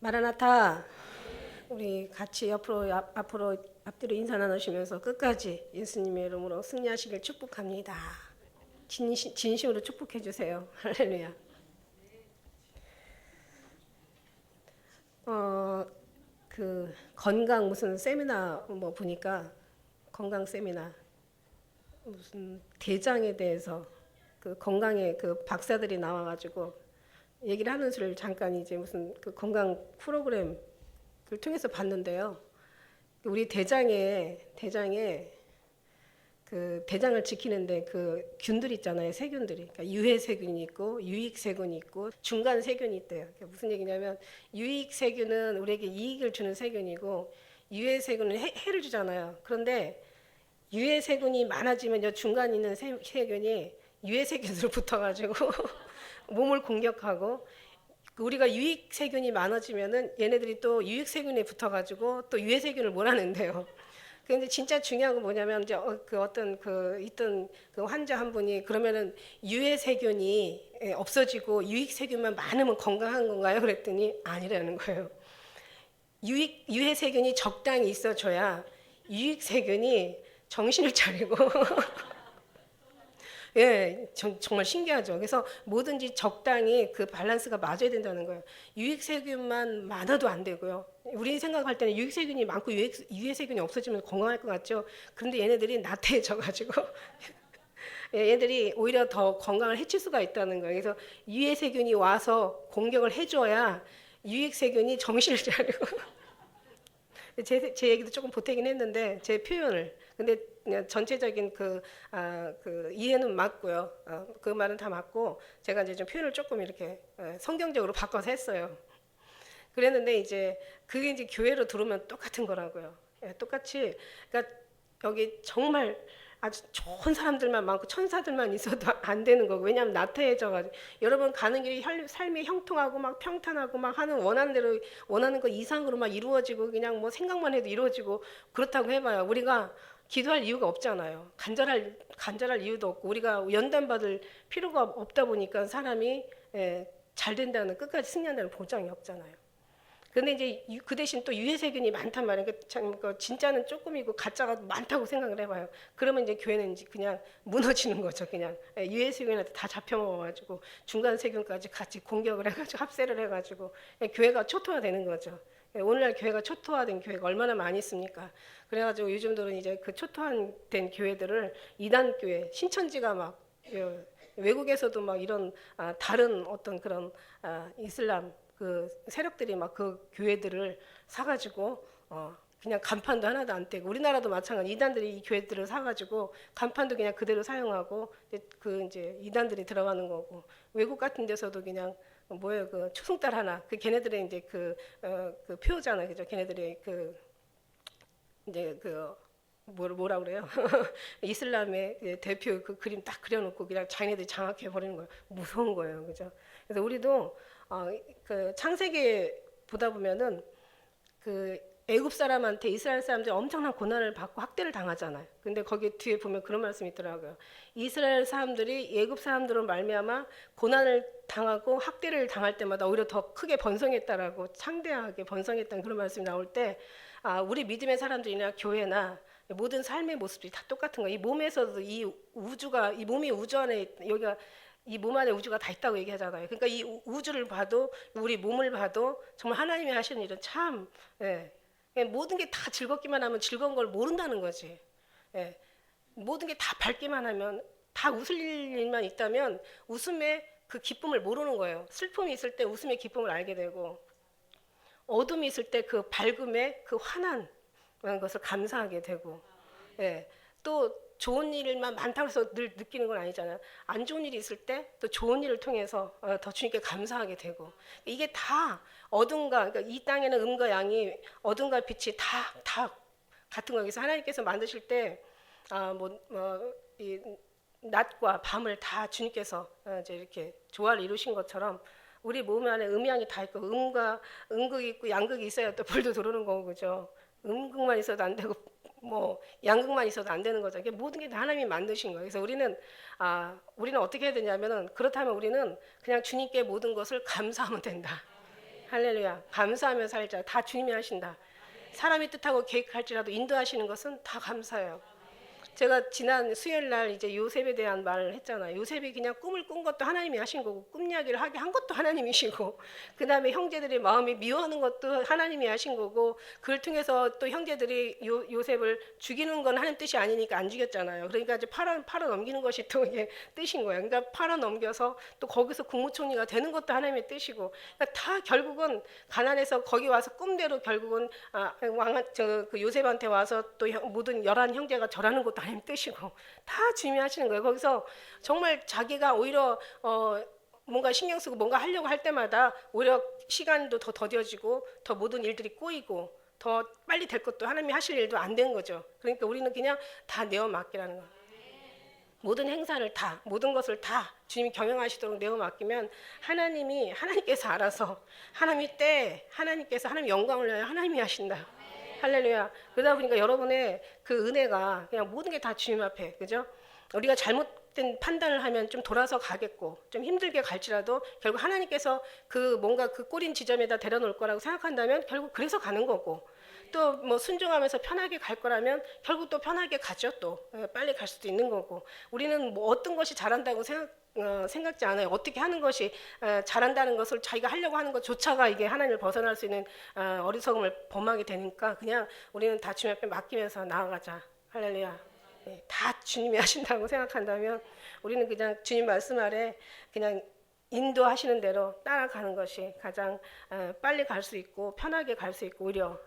마라나타, 우리 같이 앞으로 앞뒤로 인사 나누시면서 끝까지 예수님의 이름으로 승리하시길 축복합니다. 진심으로 축복해 주세요. 할렐루야. 어, 그 건강 무슨 세미나 뭐 보니까 건강 세미나 무슨 대장에 대해서 그 건강의 그 박사들이 나와가지고 얘기를 하는 수를 잠깐 이제 무슨 그 건강 프로그램을 통해서 봤는데요. 우리 대장에 그 대장을 지키는데 그 균들 있잖아요. 세균들이. 그러니까 유해 세균이 있고 유익 세균이 있고 중간 세균이 있대요. 그러니까 무슨 얘기냐면 유익 세균은 우리에게 이익을 주는 세균이고 유해 세균은 해를 주잖아요. 그런데 유해 세균이 많아지면 중간 있는 세균이 유해 세균으로 붙어가지고 몸을 공격하고 우리가 유익 세균이 많아지면은 얘네들이 또 유익 세균에 붙어가지고 또 유해 세균을 몰아낸대요. 근데 진짜 중요한 건 뭐냐면 이제 그 어떤 그 있던 그 환자 한 분이 그러면은 유해 세균이 없어지고 유익 세균만 많으면 건강한 건가요? 그랬더니 아니라는 거예요. 유해 세균이 적당히 있어줘야 유익 세균이 정신을 차리고 예, 정말 신기하죠. 그래서 뭐든지 적당히 그 밸런스가 맞아야 된다는 거예요. 유익세균만 많아도 안 되고요. 우리 생각할 때는 유익세균이 많고 유해세균이 없어지면 건강할 것 같죠. 그런데 얘네들이 나태해져가지고 얘네들이 오히려 더 건강을 해칠 수가 있다는 거예요. 그래서 유해세균이 와서 공격을 해줘야 유익세균이 정신을 차리고 제 얘기도 조금 보태긴 했는데 제 표현을 근데 그냥 전체적인 그 이해는 맞고요. 그 말은 다 맞고 제가 이제 좀 표현을 조금 이렇게 성경적으로 바꿔서 했어요. 그랬는데 이제 그게 이제 교회로 들어오면 똑같은 거라고요. 똑같이 그러니까 여기 정말 아주 좋은 사람들만 많고 천사들만 있어도 안 되는 거고 왜냐하면 나태해져가지고 여러분 가는 길이 삶이 형통하고 막 평탄하고 막 하는 원하는 대로 원하는 거 이상으로 막 이루어지고 그냥 뭐 생각만 해도 이루어지고 그렇다고 해봐요. 우리가 기도할 이유가 없잖아요. 간절할 이유도 없고 우리가 연단받을 필요가 없다 보니까 사람이 잘 된다는 끝까지 승리한다는 보장이 없잖아요. 근데 이제 그 대신 또 유해세균이 많단 말이에요. 그러니까 진짜는 조금이고 가짜가 많다고 생각을 해봐요. 그러면 이제 교회는 이제 그냥 무너지는 거죠. 그냥 유해세균한테 다 잡혀먹어가지고 중간 세균까지 같이 공격을 해가지고 합세를 해가지고 교회가 초토화되는 거죠. 오늘날 교회가 초토화된 교회가 얼마나 많이 있습니까? 그래가지고 요즘들은 이제 그 초토화된 교회들을 이단 교회, 신천지가 막 외국에서도 막 이런 다른 어떤 그런 이슬람 그 세력들이 막 그 교회들을 사가지고 그냥 간판도 하나도 안 떼고 우리나라도 마찬가지 이단들이 이 교회들을 사가지고 간판도 그냥 그대로 사용하고 이제 이단들이 들어가는 거고 외국 같은 데서도 그냥 뭐예요 그 초승달 하나 그 걔네들의 이제 그 표잖아요 그죠 걔네들의 그 이제 그 뭐라 그래요 이슬람의 대표 그 그림 딱 그려놓고 그냥 자기네들이 장악해 버리는 거예요 무서운 거예요 그죠 그래서 우리도 그 창세기 보다 보면은 그 애굽 사람한테 이스라엘 사람들이 엄청난 고난을 받고 학대를 당하잖아요. 근데 거기 뒤에 보면 그런 말씀이 있더라고요. 이스라엘 사람들이 애굽 사람들로 말미암아 고난을 당하고 학대를 당할 때마다 오히려 더 크게 번성했다라고 창대하게 번성했다는 그런 말씀이 나올 때 우리 믿음의 사람들이나 교회나 모든 삶의 모습이 다 똑같은 거예요. 이 몸에서도 이 우주가 이 몸이 우주 안에 여기가 이 몸 안에 우주가 다 있다고 얘기하잖아요. 그러니까 이 우주를 봐도 우리 몸을 봐도 정말 하나님이 하시는 일은 참 모든 게 다 즐겁기만 하면 즐거운 걸 모른다는 거지. 예, 모든 게 다 밝기만 하면 다 웃을 일만 있다면 웃음의 그 기쁨을 모르는 거예요. 슬픔이 있을 때 웃음의 기쁨을 알게 되고 어둠이 있을 때 그 밝음의 그 환한 것을 감사하게 되고 또 좋은 일만 많다고 해서 늘 느끼는 건 아니잖아요. 안 좋은 일이 있을 때 또 좋은 일을 통해서 더 주님께 감사하게 되고 이게 다 어둠과 그러니까 이 땅에는 음과 양이 어둠과 빛이 다 같은 거예요. 그래서 하나님께서 만드실 때 이 낮과 밤을 다 주님께서 이제 이렇게 조화를 이루신 것처럼 우리 몸 안에 음양이 다 있고 음과 음극이 있고 양극이 있어야 또 불도 들어오는 거고 그죠. 음극만 있어도 안 되고 뭐 양극만 있어도 안 되는 거죠. 모든 게 다 하나님이 만드신 거예요. 그래서 우리는 어떻게 해야 되냐면은 그렇다면 우리는 그냥 주님께 모든 것을 감사하면 된다. 할렐루야. 감사하며 살자. 다 주님이 하신다. 사람이 뜻하고 계획할지라도 인도하시는 것은 다 감사해요. 제가 지난 수요일 날 이제 요셉에 대한 말을 했잖아요. 요셉이 그냥 꿈을 꾼 것도 하나님이 하신 거고, 꿈 이야기를 하게 한 것도 하나님이시고, 그 다음에 형제들의 마음이 미워하는 것도 하나님이 하신 거고, 그걸 통해서 또 형제들이 요셉을 죽이는 건 하나님 뜻이 아니니까 안 죽였잖아요. 그러니까 이제 팔아 넘기는 것이 또 이게 뜻인 거예요. 그러니까 팔아 넘겨서 또 거기서 국무총리가 되는 것도 하나님의 뜻이고, 그러니까 다 결국은 가난해서 거기 와서 꿈대로 결국은 그 요셉한테 와서 또 모든 11 형제가 절하는 것도 하나님 뜻이고, 다 주님이 하시는 거예요. 거기서 정말 자기가 오히려 뭔가 신경 쓰고 뭔가 하려고 할 때마다 오히려 시간도 더 더뎌지고 더 모든 일들이 꼬이고 더 빨리 될 것도 하나님이 하실 일도 안 된 거죠. 그러니까 우리는 그냥 다 내어 맡기라는 거예요. 모든 행사를 다, 모든 것을 다 주님이 경영하시도록 내어 맡기면 하나님께서 알아서 하나님께서 하나님 영광을 위하여 하나님이 하신다. 할렐루야. 그러다 보니까 여러분의 그 은혜가 그냥 모든 게 다 주님 앞에, 그죠? 우리가 잘못된 판단을 하면 좀 돌아서 가겠고, 좀 힘들게 갈지라도 결국 하나님께서 그 뭔가 그 꼬린 지점에다 데려놓을 거라고 생각한다면 결국 그래서 가는 거고, 또 뭐 순종하면서 편하게 갈 거라면 결국 또 편하게 가죠. 또 빨리 갈 수도 있는 거고. 우리는 뭐 어떤 것이 잘한다고 생각지 않아요. 어떻게 하는 것이 잘한다는 것을 자기가 하려고 하는 것조차가 이게 하나님을 벗어날 수 있는 어리석음을 범하게 되니까 그냥 우리는 다 주님 앞에 맡기면서 나아가자. 할렐루야. 네, 다 주님이 하신다고 생각한다면 우리는 그냥 주님 말씀 아래 그냥 인도하시는 대로 따라가는 것이 가장 빨리 갈 수 있고 편하게 갈 수 있고 오히려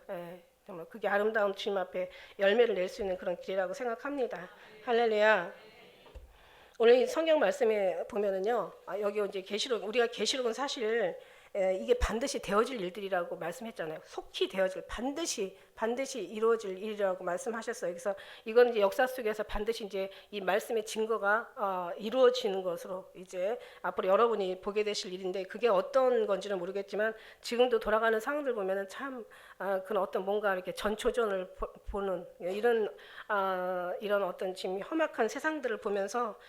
정말 그게 아름다운 주님 앞에 열매를 낼 수 있는 그런 길이라고 생각합니다. 할렐루야. 오늘 이 성경 말씀에 보면은요, 여기 이제 우리가 계시록은 사실 이게 반드시 되어질 일들이라고 말씀했잖아요. 속히 되어질, 반드시 이루어질 일이라고 말씀하셨어요. 그래서 이건 이제 역사 속에서 반드시 이제 이 말씀의 증거가 이루어지는 것으로 이제 앞으로 여러분이 보게 되실 일인데, 그게 어떤 건지는 모르겠지만 지금도 돌아가는 상황들 보면은 참 그런 어떤 뭔가 이렇게 전초전을 보는 이런 어떤 지금 험악한 세상들을 보면서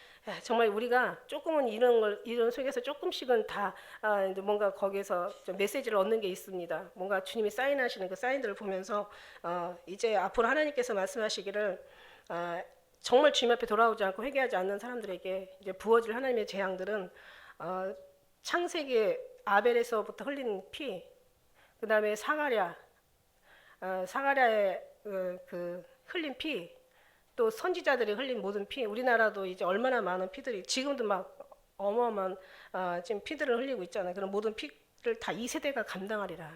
정말 우리가 조금은 이런 속에서 조금씩은 다 뭔가 거기에서 좀 메시지를 얻는 게 있습니다. 뭔가 주님이 사인하시는 그 사인들을 보면서 이제 앞으로 하나님께서 말씀하시기를 정말 주님 앞에 돌아오지 않고 회개하지 않는 사람들에게 이제 부어질 하나님의 재앙들은 창세기 아벨에서부터 흘린 피, 그 다음에 사가랴의 그 흘린 피, 또 선지자들이 흘린 모든 피, 우리나라도 이제 얼마나 많은 피들이 지금도 막 어마어마한 지금 피들을 흘리고 있잖아요. 그런 모든 피를 다 이 세대가 감당하리라.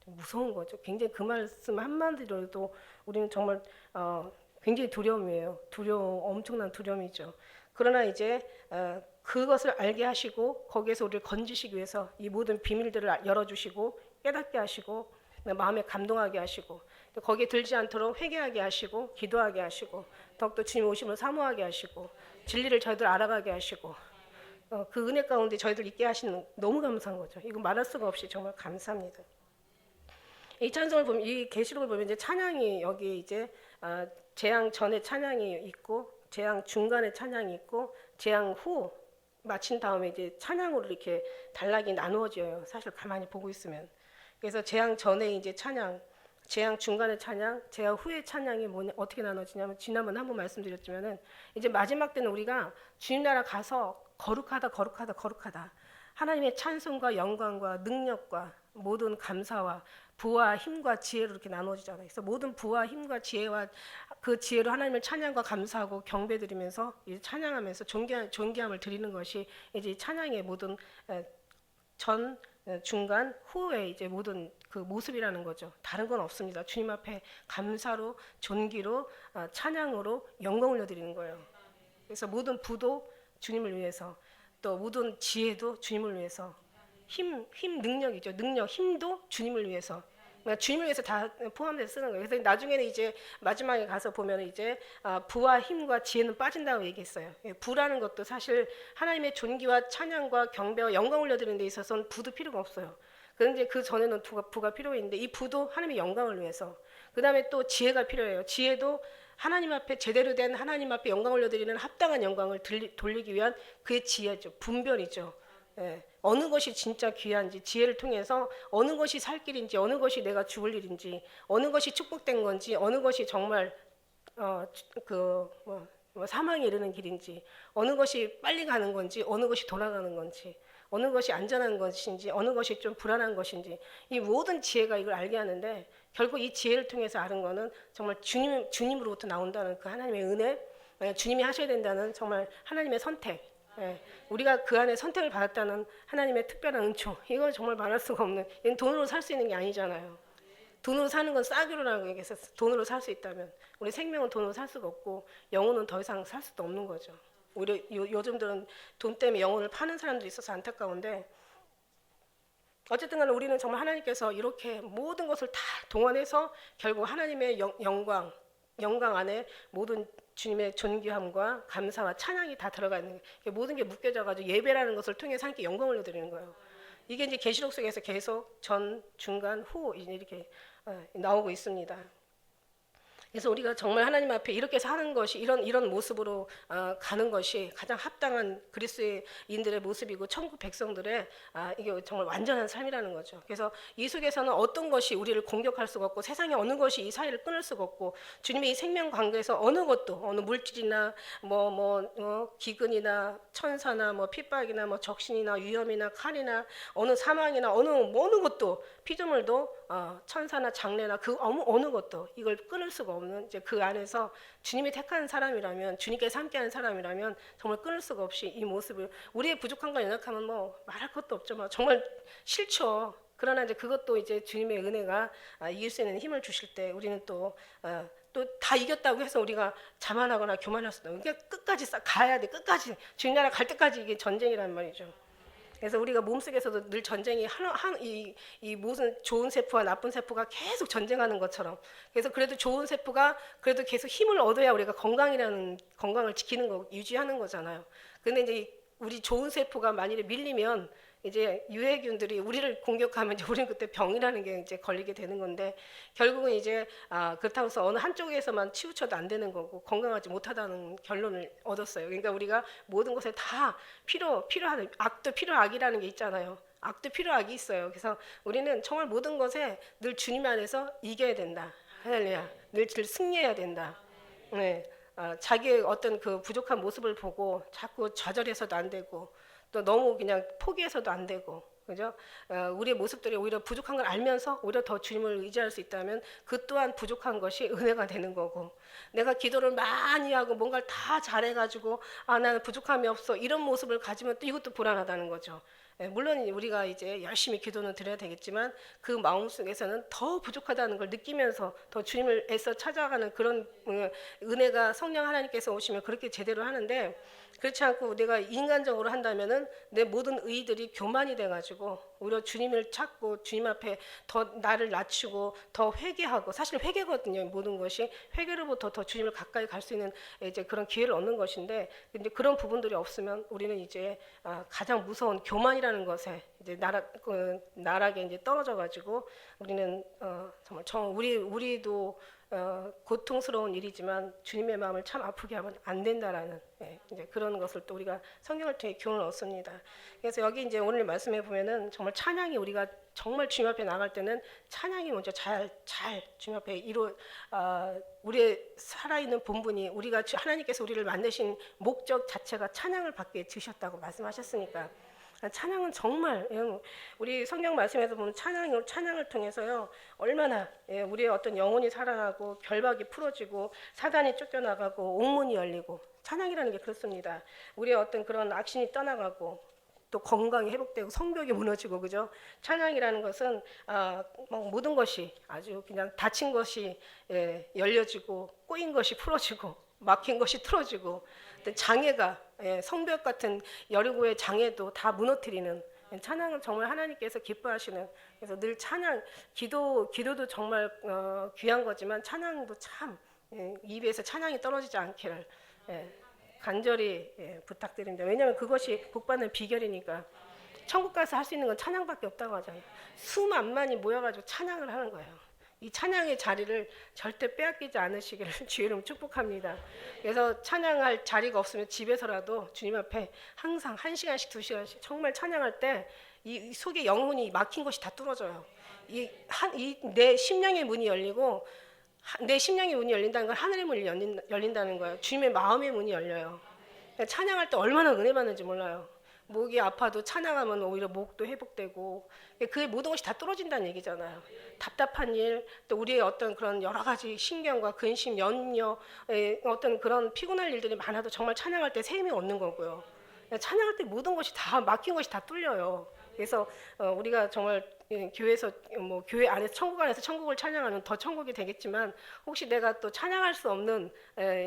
무서운 거죠. 굉장히 그 말씀 한마디로도 우리는 정말 굉장히 두려움이에요. 엄청난 두려움이죠. 그러나 이제 그것을 알게 하시고 거기에서 우리를 건지시기 위해서 이 모든 비밀들을 열어주시고 깨닫게 하시고 마음에 감동하게 하시고 거기에 들지 않도록 회개하게 하시고 기도하게 하시고 더욱더 주님 오심을 사모하게 하시고 진리를 저희들 알아가게 하시고 그 은혜 가운데 저희들 있게 하시는 너무 감사한 거죠. 이거 말할 수가 없이 정말 감사합니다. 이 찬송을 보면 이 계시록을 보면 이제 찬양이 여기 이제 재앙 전에 찬양이 있고 재앙 중간에 찬양이 있고 재앙 후 마친 다음에 이제 찬양으로 이렇게 단락이 나누어져요. 사실 가만히 보고 있으면. 그래서 재앙 전에 이제 찬양, 재앙 중간에 찬양, 재앙 후에 찬양이 어떻게 나눠지냐면 지난번에 한번 말씀드렸지만은 이제 마지막 때는 우리가 주님 나라 가서 거룩하다 하나님의 찬송과 영광과 능력과 모든 감사와 부와 힘과 지혜로 이렇게 나눠지잖아요. 그래서 모든 부와 힘과 지혜와 그 지혜로 하나님을 찬양과 감사하고 경배드리면서 찬양하면서 존귀함을 드리는 것이 이제 찬양의 모든 전 중간 후에 이제 모든 그 모습이라는 거죠. 다른 건 없습니다. 주님 앞에 감사로 존귀로 찬양으로 영광을 올려드리는 거예요. 그래서 모든 부도 주님을 위해서 또 모든 지혜도 주님을 위해서 힘 능력이죠. 힘도 주님을 위해서 그러니까 주님을 위해서 다 포함돼서 쓰는 거예요. 그래서 나중에는 이제 마지막에 가서 보면 이제 부와 힘과 지혜는 빠진다고 얘기했어요. 부라는 것도 사실 하나님의 존귀와 찬양과 경배와 영광 올려드리는 데 있어서는 부도 필요가 없어요. 그런데 그 전에는 부가 필요했는데 이 부도 하나님의 영광을 위해서 그 다음에 또 지혜가 필요해요. 지혜도 하나님 앞에 제대로 된 하나님 앞에 영광 올려드리는 합당한 영광을 돌리기 위한 그의 지혜죠. 분별이죠. 어느 것이 진짜 귀한지, 지혜를 통해서 어느 것이 살 길인지, 어느 것이 내가 죽을 일인지, 어느 것이 축복된 건지, 어느 것이 정말 사망에 이르는 길인지, 어느 것이 빨리 가는 건지, 어느 것이 돌아가는 건지, 어느 것이 안전한 것인지, 어느 것이 좀 불안한 것인지, 이 모든 지혜가 이걸 알게 하는데, 결국 이 지혜를 통해서 아는 거는 정말 주님으로부터 나온다는 그 하나님의 은혜, 주님이 하셔야 된다는 정말 하나님의 선택, 우리가 그 안에 선택을 받았다는 하나님의 특별한 은총, 이건 정말 말할 수가 없는, 이건 돈으로 살 수 있는 게 아니잖아요. 돈으로 사는 건 싸구려라고 얘기했었어요. 돈으로 살 수 있다면 우리 생명은 돈으로 살 수가 없고 영혼은 더 이상 살 수도 없는 거죠. 오히려 요즘들은 돈 때문에 영혼을 파는 사람들이 있어서 안타까운데, 어쨌든 간에 우리는 정말 하나님께서 이렇게 모든 것을 다 동원해서 결국 하나님의 영광 안에 모든 주님의 존귀함과 감사와 찬양이 다 들어가 있는 거예요. 모든 게 묶여져가지고 예배라는 것을 통해서 하나님께 영광을 올려드리는 거예요. 이게 이제 계시록 속에서 계속 전, 중간, 후 이렇게 나오고 있습니다. 그래서 우리가 정말 하나님 앞에 이렇게 사는 것이 이런 모습으로 가는 것이 가장 합당한 그리스도인들의 모습이고 천국 백성들의 이게 정말 완전한 삶이라는 거죠. 그래서 이 속에서는 어떤 것이 우리를 공격할 수가 없고 세상에 어느 것이 이 사이를 끊을 수가 없고 주님의 이 생명 관계에서 어느 것도 어느 물질이나 기근이나 천사나 핍박이나 적신이나 위험이나 칼이나 어느 사망이나 어느 것도 피조물도 천사나 장래나 그 어느 것도 이걸 끊을 수가 없는, 이제 그 안에서 주님이 택한 사람이라면, 주님께서 함께하는 사람이라면 정말 끊을 수가 없이 이 모습을, 우리의 부족함과 연약함은 말할 것도 없죠. 정말 싫죠. 그러나 이제 그것도 이제 주님의 은혜가 이길 수 있는 힘을 주실 때 우리는 또 다 이겼다고 해서 우리가 자만하거나 교만할 수도 없고, 그러니까 끝까지 가야 돼. 끝까지 주님 나라 갈 때까지 이게 전쟁이란 말이죠. 그래서 우리가 몸속에서도 늘 전쟁이 이 무슨 좋은 세포와 나쁜 세포가 계속 전쟁하는 것처럼, 그래서 그래도 좋은 세포가 그래도 계속 힘을 얻어야 우리가 건강을 지키는 거 유지하는 거잖아요. 근데 이제 우리 좋은 세포가 만일에 밀리면 이제 유해균들이 우리를 공격하면 이제 우리는 그때 병이라는 게 이제 걸리게 되는 건데, 결국은 이제 그렇다고 해서 어느 한쪽에서만 치우쳐도 안 되는 거고 건강하지 못하다는 결론을 얻었어요. 그러니까 우리가 모든 것에 다 필요한 악도 필요악이라는 게 있잖아요. 악도 필요악이 있어요. 그래서 우리는 정말 모든 것에 늘 주님 안에서 이겨야 된다. 할렐루야. 늘 승리해야 된다. 네. 자기의 어떤 그 부족한 모습을 보고 자꾸 좌절해서도 안 되고, 또 너무 그냥 포기해서도 안 되고, 그죠? 우리의 모습들이 오히려 부족한 걸 알면서 오히려 더 주님을 의지할 수 있다면 그 또한 부족한 것이 은혜가 되는 거고, 내가 기도를 많이 하고 뭔가를 다 잘해가지고 나는 부족함이 없어 이런 모습을 가지면 또 이것도 불안하다는 거죠. 물론 우리가 이제 열심히 기도는 드려야 되겠지만 그 마음 속에서는 더 부족하다는 걸 느끼면서 더 주님을 애써 찾아가는 그런 은혜가 성령 하나님께서 오시면 그렇게 제대로 하는데, 그렇지 않고 내가 인간적으로 한다면은 내 모든 의들이 교만이 돼가지고 오히려 주님을 찾고 주님 앞에 더 나를 낮추고 더 회개하고, 사실 회개거든요. 모든 것이 회개로부터 더 주님을 가까이 갈 수 있는 이제 그런 기회를 얻는 것인데, 근데 그런 부분들이 없으면 우리는 이제 가장 무서운 교만이라는 것에 이제 나락에 이제 떨어져가지고 우리는 정말 우리도 고통스러운 일이지만 주님의 마음을 참 아프게 하면 안 된다라는 이제 그런 것을 또 우리가 성경을 통해 교훈을 얻습니다. 그래서 여기 이제 오늘 말씀해 보면은 정말 찬양이, 우리가 정말 주님 앞에 나갈 때는 찬양이 먼저 잘 주님 앞에 우리의 살아있는 본분이, 우리가 하나님께서 우리를 만드신 목적 자체가 찬양을 받게 주셨다고 말씀하셨으니까, 찬양은 정말 우리 성경 말씀에서 보면 찬양을 통해서요 얼마나 우리의 어떤 영혼이 살아나고 결박이 풀어지고 사단이 쫓겨나가고 옥문이 열리고, 찬양이라는 게 그렇습니다. 우리의 어떤 그런 악신이 떠나가고 또 건강이 회복되고 성벽이 무너지고, 그죠? 찬양이라는 것은 모든 것이 아주 그냥 닫힌 것이 열려지고 꼬인 것이 풀어지고 막힌 것이 틀어지고, 장애가 성벽 같은 여리고의 장애도 다 무너뜨리는, 찬양은 정말 하나님께서 기뻐하시는, 그래서 늘 찬양, 기도도 정말 귀한 거지만 찬양도 참 입에서 찬양이 떨어지지 않기를 간절히 부탁드립니다. 왜냐하면 그것이 복받는 비결이니까. 천국 가서 할 수 있는 건 찬양밖에 없다고 하잖아요. 수만만이 모여가지고 찬양을 하는 거예요. 이 찬양의 자리를 절대 빼앗기지 않으시기를 주의 이름 축복합니다. 그래서 찬양할 자리가 없으면 집에서라도 주님 앞에 항상 1시간씩 2시간씩 정말 찬양할 때 이 속에 영혼이 막힌 것이 다 뚫어져요. 이 내 심령의 문이 열리고, 내 심령의 문이 열린다는 건 하늘의 문이 열린다는 거예요. 주님의 마음의 문이 열려요. 찬양할 때 얼마나 은혜 받는지 몰라요. 목이 아파도 찬양하면 오히려 목도 회복되고, 그 모든 것이 다 뚫어진다는 얘기잖아요. 답답한 일, 또 우리의 어떤 그런 여러 가지 신경과 근심, 염려, 어떤 그런 피곤할 일들이 많아도 정말 찬양할 때 새 힘이 얻는 거고요. 찬양할 때 모든 것이 다 막힌 것이 다 뚫려요. 그래서 우리가 정말 교회에서 뭐 교회 안에서 천국 안에서 천국을 찬양하는 더 천국이 되겠지만, 혹시 내가 또 찬양할 수 없는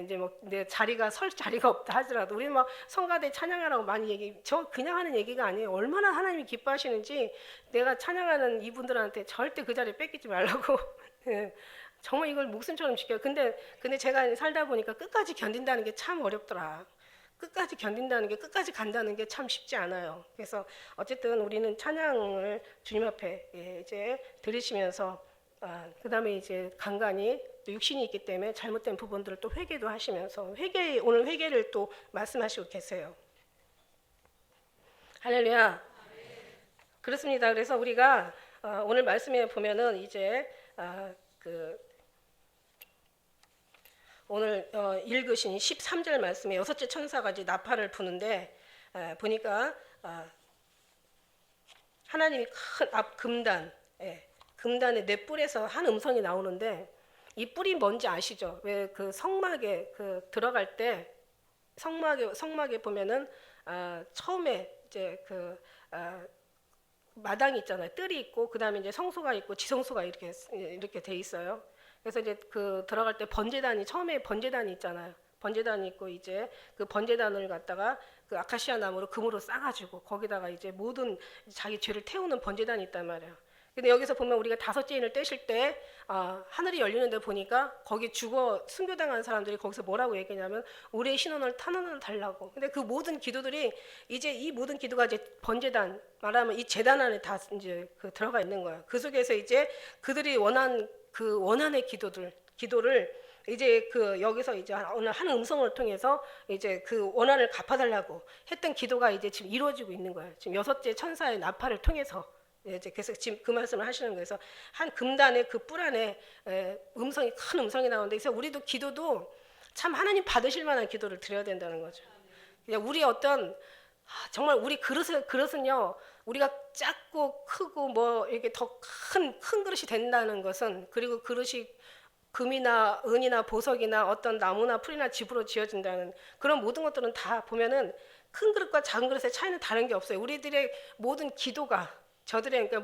이제 뭐 내 자리가 설 자리가 없다 하더라도, 우리는 막 성가대 찬양하라고 많이 저 그냥 하는 얘기가 아니에요. 얼마나 하나님이 기뻐하시는지 내가 찬양하는 이분들한테 절대 그 자리 뺏기지 말라고. 정말 이걸 목숨처럼 지켜요. 근데 제가 살다 보니까 끝까지 견딘다는 게 참 어렵더라. 끝까지 견딘다는 게, 끝까지 간다는 게 참 쉽지 않아요. 그래서 어쨌든 우리는 찬양을 주님 앞에 이제 드리시면서, 그 다음에 이제 간간히 또 육신이 있기 때문에 잘못된 부분들을 또 회개도 하시면서, 오늘 회개를 또 말씀하시고 계세요. 할렐루야. 그렇습니다. 그래서 우리가 오늘 말씀에 보면은 이제 오늘 읽으신 13절 말씀에 여섯째 천사가 이제 나팔을 부는데, 보니까 하나님이 큰 금단, 금단의 넷불에서 한 음성이 나오는데, 이 뿔이 뭔지 아시죠? 왜 그 성막에 들어갈 때 성막에 보면은 처음에 이제 마당이 있잖아요. 뜰이 있고, 그 다음에 이제 성소가 있고 지성소가 이렇게 돼 있어요. 그래서 이제 들어갈 때 처음에 번제단이 있잖아요. 번제단이 있고, 이제 그 번제단을 갖다가 그 아카시아 나무로 금으로 싸가지고 거기다가 이제 모든 자기 죄를 태우는 번제단이 있단 말이에요. 근데 여기서 보면 우리가 다섯째 인을 떼실 때 하늘이 열리는데 보니까 거기 죽어 순교당한 사람들이 거기서 뭐라고 얘기냐면, 우리의 신원을 탄원을 달라고. 근데 그 모든 기도들이 이제, 이 모든 기도가 이제 번제단, 말하면 이 제단 안에 다 이제 들어가 있는 거예요. 그 속에서 이제 그들이 원한 그 원한의 기도를 이제 여기서 이제 오늘 한 음성을 통해서 이제 그 원한을 갚아달라고 했던 기도가 이제 지금 이루어지고 있는 거예요. 지금 여섯째 천사의 나팔을 통해서. 이제 그래서 지금 그 말씀을 하시는 거예요. 그래서 한 금단의 그 뿔 안에 큰 음성이 나오는데, 그래서 우리도 기도도 참 하나님 받으실 만한 기도를 드려야 된다는 거죠. 그냥 우리 정말 우리 그릇은요, 우리가 작고 크고 뭐 이렇게 더 큰 그릇이 된다는 것은, 그리고 그릇이 금이나 은이나 보석이나 어떤 나무나 풀이나 집으로 지어진다는 그런 모든 것들은 다 보면은 큰 그릇과 작은 그릇의 차이는 다른 게 없어요. 우리들의 모든 기도가, 그러니까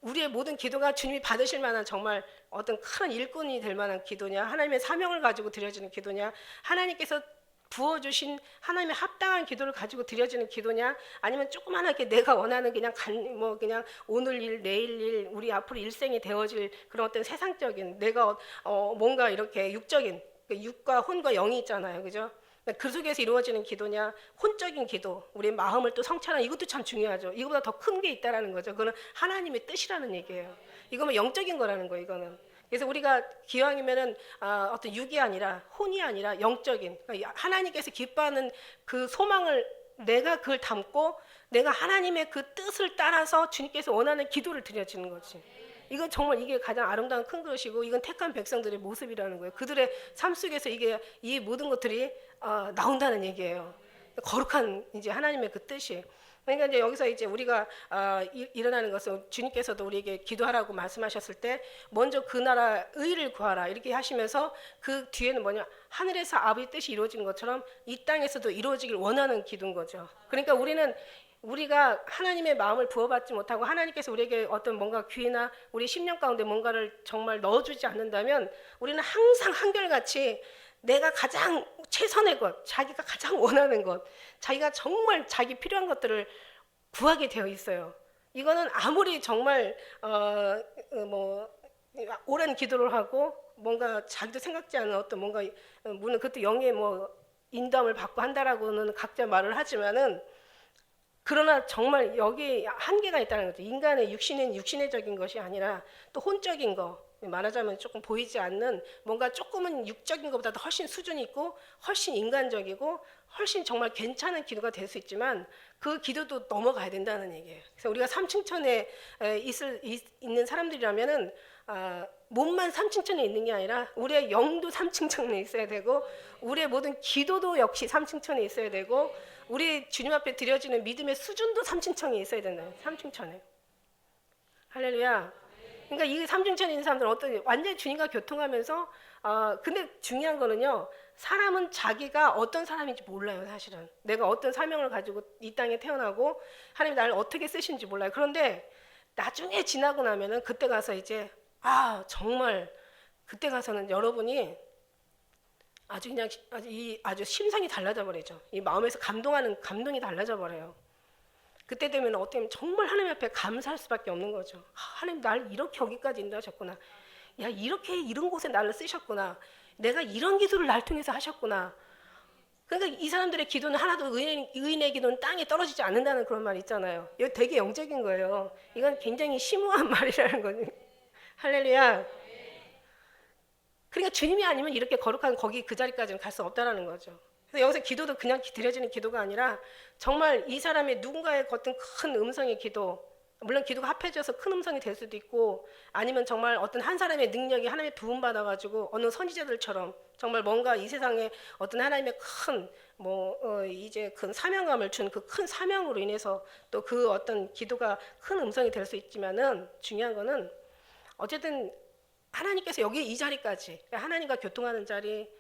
우리의 모든 기도가 주님이 받으실 만한 정말 어떤 큰 일꾼이 될 만한 기도냐, 하나님의 사명을 가지고 드려지는 기도냐, 하나님께서 부어주신 하나님의 합당한 기도를 가지고 드려지는 기도냐, 아니면 조그만하게 내가 원하는 그냥 오늘 일, 내일 일, 우리 앞으로 일생이 되어질 그런 어떤 세상적인, 내가 뭔가 이렇게 육적인, 육과 혼과 영이 있잖아요, 그죠? 그 속에서 이루어지는 기도냐, 혼적인 기도, 우리의 마음을 또 성찰하는, 이것도 참 중요하죠. 이거보다 더 큰 게 있다라는 거죠. 그거는 하나님의 뜻이라는 얘기예요. 이거는 영적인 거라는 거예요, 이거는. 그래서 우리가 기왕이면은 어떤 육이 아니라, 혼이 아니라 영적인, 그러니까 하나님께서 기뻐하는 그 소망을 내가 그걸 담고, 내가 하나님의 그 뜻을 따라서 주님께서 원하는 기도를 드려지는 거지. 이건 정말 이게 가장 아름다운 큰 그릇이고, 이건 택한 백성들의 모습이라는 거예요. 그들의 삶 속에서 이 모든 것들이 나온다는 얘기예요. 거룩한 이제 하나님의 그 뜻이. 그러니까 이제 여기서 이제 우리가 일어나는 것은, 주님께서도 우리에게 기도하라고 말씀하셨을 때 먼저 그 나라 의를 구하라 이렇게 하시면서, 그 뒤에는 뭐냐, 하늘에서 아버지 뜻이 이루어진 것처럼 이 땅에서도 이루어지길 원하는 기도인 거죠. 그러니까 우리가 하나님의 마음을 부어받지 못하고, 하나님께서 우리에게 어떤 뭔가 귀나 우리 심령 가운데 뭔가를 정말 넣어주지 않는다면, 우리는 항상 한결같이 내가 가장 최선의 것, 자기가 가장 원하는 것, 자기가 정말 자기 필요한 것들을 구하게 되어 있어요. 이거는 아무리 정말 오랜 기도를 하고 뭔가 자기도 생각지 않은 어떤 뭔가, 물론 그것도 영의 인도함을 받고 한다라고는 각자 말을 하지만은, 그러나 정말 여기 한계가 있다는 거죠. 인간의 육신은 육신의적인 것이 아니라 또 혼적인 거, 말하자면 조금 보이지 않는 뭔가 조금은 육적인 것보다도 훨씬 수준이 있고 훨씬 인간적이고 훨씬 정말 괜찮은 기도가 될 수 있지만 그 기도도 넘어가야 된다는 얘기예요. 그래서 우리가 삼층천에 있는 사람들이라면은 몸만 삼층천에 있는 게 아니라 우리의 영도 삼층천에 있어야 되고 우리의 모든 기도도 역시 삼층천에 있어야 되고 우리 주님 앞에 드려지는 믿음의 수준도 삼층천에 있어야 된다. 삼층천에. 할렐루야. 그러니까 이 삼중천에 있는 사람들은 어떤 완전히 주님과 교통하면서 근데 중요한 거는요. 사람은 자기가 어떤 사람인지 몰라요. 사실은 내가 어떤 사명을 가지고 이 땅에 태어나고 하나님이 나를 어떻게 쓰신지 몰라요. 그런데 나중에 지나고 나면은 그때 가서 이제 정말 그때 가서는 여러분이 아주 그냥 아주 심상이 달라져 버리죠. 이 마음에서 감동하는 감동이 달라져 버려요. 그때 되면 어떻게 보면 정말 하나님 앞에 감사할 수밖에 없는 거죠. 하나님 나를 이렇게 여기까지 인도하셨구나. 야 이렇게 이런 곳에 나를 쓰셨구나. 내가 이런 기도를 날 통해서 하셨구나. 그러니까 이 사람들의 기도는 하나도 의인의 기도는 땅에 떨어지지 않는다는 그런 말 있잖아요. 이거 되게 영적인 거예요. 이건 굉장히 심오한 말이라는 거죠. 할렐루야. 그러니까 주님이 아니면 이렇게 거룩한 거기 그 자리까지는 갈 수 없다라는 거죠. 그래서 여기서 기도도 그냥 드려지는 기도가 아니라 정말 이 사람의 누군가의 어떤 큰 음성의 기도, 물론 기도가 합해져서 큰 음성이 될 수도 있고 아니면 정말 어떤 한 사람의 능력이 하나님의 부음 받아가지고 어느 선지자들처럼 정말 뭔가 이 세상에 어떤 하나님의 큰 이제 큰 사명감을 준 그 큰 사명으로 인해서 또 그 어떤 기도가 큰 음성이 될 수 있지만은 중요한 거는 어쨌든 하나님께서 여기 이 자리까지 하나님과 교통하는 자리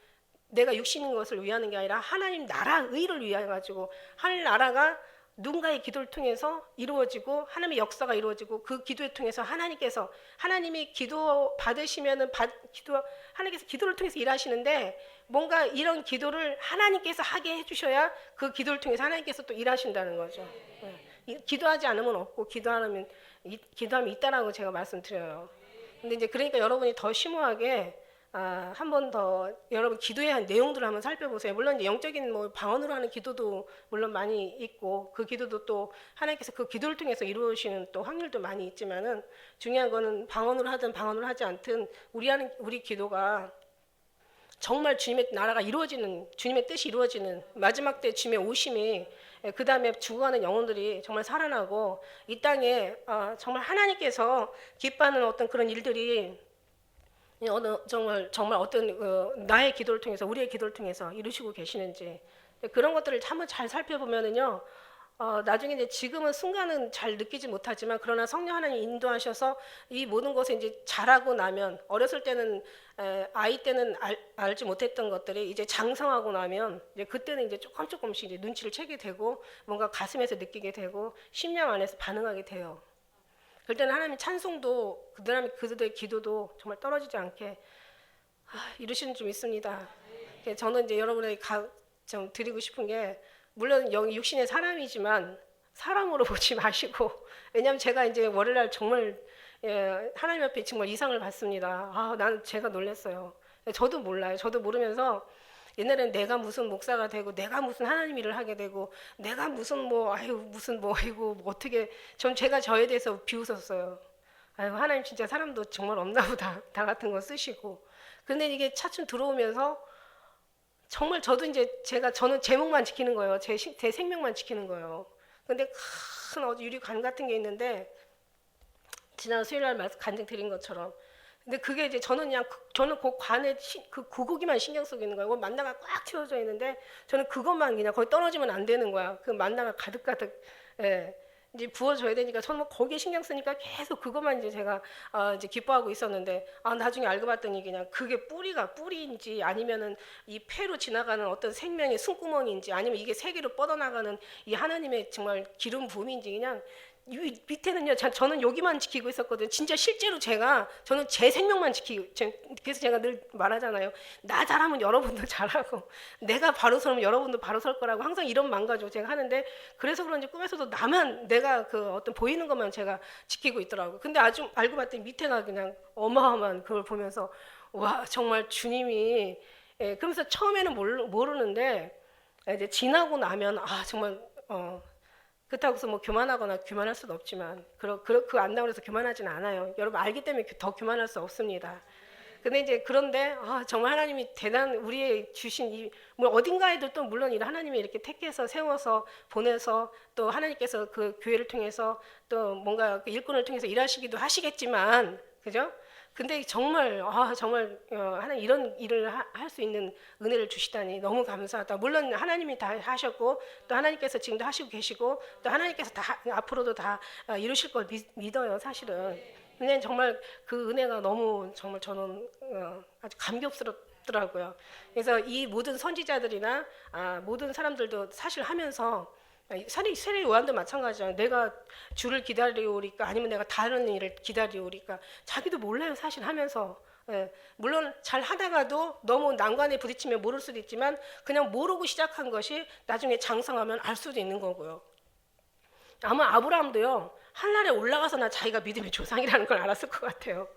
내가 육신인 것을 위하는 게 아니라 하나님 나라 의를 위하여 가지고 하늘 나라가 누군가의 기도를 통해서 이루어지고 하나님의 역사가 이루어지고 그 기도를 통해서 하나님께서 하나님이 기도 받으시면은 하나님께서 기도를 통해서 일하시는데 뭔가 이런 기도를 하나님께서 하게 해주셔야 그 기도를 통해서 하나님께서 또 일하신다는 거죠. 기도하지 않으면 없고 기도하면 있다라고 제가 말씀드려요. 근데 이제 그러니까 여러분이 더 심오하게 한 번 더 여러분 기도해야 할 내용들을 한번 살펴보세요. 물론 이제 영적인 방언으로 하는 기도도 물론 많이 있고 그 기도도 또 하나님께서 그 기도를 통해서 이루어지는 또 확률도 많이 있지만은 중요한 거는 방언으로 하든 방언으로 하지 않든 우리 기도가 정말 주님의 나라가 이루어지는 주님의 뜻이 이루어지는 마지막 때 주님의 오심이 그 다음에 죽어가는 영혼들이 정말 살아나고 이 땅에 정말 하나님께서 기뻐하는 어떤 그런 일들이 정말 어떤 나의 기도를 통해서 우리의 기도를 통해서 이루시고 계시는지 그런 것들을 한번 잘 살펴보면은요. 나중에 이제 지금은 순간은 잘 느끼지 못하지만 그러나 성령 하나님 인도하셔서 이 모든 것을 이제 자라고 나면 어렸을 때는 아이 때는 알지 못했던 것들이 이제 장성하고 나면 이제 그때는 이제 조금씩 이제 눈치를 채게 되고 뭔가 가슴에서 느끼게 되고 심령 안에서 반응하게 돼요. 그럴 때는 하나님 찬송도 그들의 기도도 정말 떨어지지 않게 이루시는 좀 있습니다. 저는 이제 여러분에게 좀 드리고 싶은 게 물론 여기 육신의 사람이지만 사람으로 보지 마시고 왜냐하면 제가 이제 월요일날 정말 하나님 앞에 정말 이상을 봤습니다. 나는 제가 놀랐어요. 저도 몰라요. 저도 모르면서 옛날에는 내가 무슨 목사가 되고 내가 무슨 하나님 일을 하게 되고 내가 무슨 어떻게 제가 저에 대해서 비웃었어요. 하나님 진짜 사람도 정말 없나 보다. 다 같은 거 쓰시고. 근데 이게 차츰 들어오면서 정말 저도 이제 저는 제목만 지키는 거예요. 제 생명만 지키는 거예요. 근데 큰 유리관 같은 게 있는데 지난 수요일날 간증 드린 것처럼 근데 그게 이제 저는 그 관에 그 고기만 신경 쓰고 있는 거예요. 만나가 꽉 채워져 있는데 저는 그것만 그냥 거기 떨어지면 안 되는 거야. 그 만나가 가득가득 이제 부어줘야 되니까 저는 거기에 신경 쓰니까 계속 그것만 이제 제가 이제 기뻐하고 있었는데 나중에 알고 봤더니 그냥 그게 뿌리인지 아니면은 이 폐로 지나가는 어떤 생명의 숨구멍인지 아니면 이게 세계로 뻗어나가는 이 하나님의 정말 기름 부음인지 그냥 이 밑에는요, 저는 여기만 지키고 있었거든요. 진짜 실제로 저는 제 생명만 지키고, 그래서 제가 늘 말하잖아요. 나 잘하면 여러분도 잘하고, 내가 바로 서면 여러분도 바로 설 거라고 항상 이런 마음 가지고 제가 하는데, 그래서 그런지 꿈에서도 내가 그 어떤 보이는 것만 제가 지키고 있더라고요. 근데 아주 알고 봤더니 밑에가 그냥 어마어마한 그걸 보면서, 와, 정말 주님이, 그러면서 처음에는 모르는데, 이제 지나고 나면, 정말, 그렇다고 해서 뭐 교만하거나 교만할 수도 없지만 그 안다고 해서 교만하지는 않아요. 여러분 알기 때문에 더 교만할 수 없습니다. 근데 이제 그런데 정말 하나님이 우리의 주신 뭐 어딘가에도 또 물론 하나님이 이렇게 택해서 세워서 보내서 또 하나님께서 그 교회를 통해서 또 뭔가 그 일꾼을 통해서 일하시기도 하시겠지만, 그죠? 근데 정말 하나님 이런 일을 할 수 있는 은혜를 주시다니 너무 감사하다. 물론 하나님이 다 하셨고 또 하나님께서 지금도 하시고 계시고 또 하나님께서 다 앞으로도 다 이루실 걸 믿어요, 사실은. 근데 정말 그 은혜가 너무 정말 저는 아주 감격스럽더라고요. 그래서 이 모든 선지자들이나 모든 사람들도 사실 하면서 세례 요한도 마찬가지잖아요. 내가 주를 기다리오리까 아니면 내가 다른 일을 기다리오리까 자기도 몰라요, 사실 하면서. 물론 잘 하다가도 너무 난관에 부딪히면 모를 수도 있지만 그냥 모르고 시작한 것이 나중에 장성하면 알 수도 있는 거고요. 아마 아브라함도요, 하늘에 올라가서나 자기가 믿음의 조상이라는 걸 알았을 것 같아요.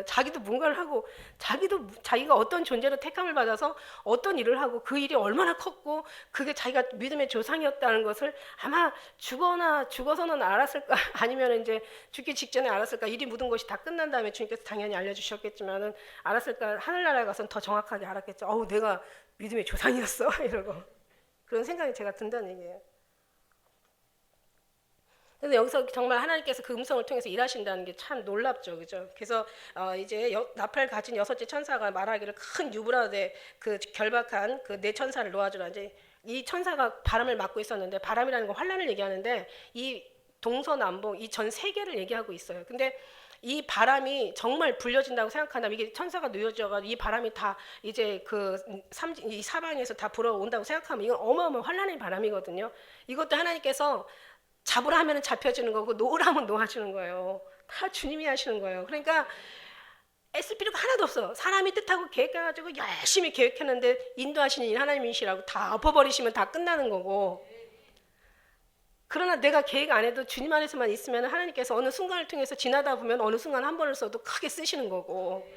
자기도 뭔가를 하고 자기가 어떤 존재로 택함을 받아서 어떤 일을 하고 그 일이 얼마나 컸고 그게 자기가 믿음의 조상이었다는 것을 아마 죽어서는 알았을까 아니면 이제 죽기 직전에 알았을까. 일이 묻은 것이 다 끝난 다음에 주님께서 당연히 알려주셨겠지만은 알았을까. 하늘나라에 가서는 더 정확하게 알았겠죠. 내가 믿음의 조상이었어 이러고. 그런 생각이 제가 든다는 얘기예요. 그래서 여기서 정말 하나님께서 그 음성을 통해서 일하신다는 게 참 놀랍죠, 그죠? 그래서 이제 나팔 가진 여섯째 천사가 말하기를 큰 유브라데 그 결박한 그 네 천사를 놓아주라. 이제 이 천사가 바람을 막고 있었는데 바람이라는 건 환란을 얘기하는데 이 동서남북 이 전 세계를 얘기하고 있어요. 근데 이 바람이 정말 불려진다고 생각한다면 이게 천사가 놓여져가 이 바람이 다 이제 이 사방에서 다 불어온다고 생각하면 이건 어마어마한 환란의 바람이거든요. 이것도 하나님께서 잡으라 하면 잡혀지는 거고 놓으라 하면 놓아지는 거예요. 다 주님이 하시는 거예요. 그러니까 애쓸 필요가 하나도 없어. 사람이 뜻하고 계획해가지고 열심히 계획했는데 인도하시는 일 하나님이시라고 다 엎어버리시면 다 끝나는 거고. 그러나 내가 계획 안 해도 주님 안에서만 있으면 하나님께서 어느 순간을 통해서 지나다 보면 어느 순간 한 번을 써도 크게 쓰시는 거고.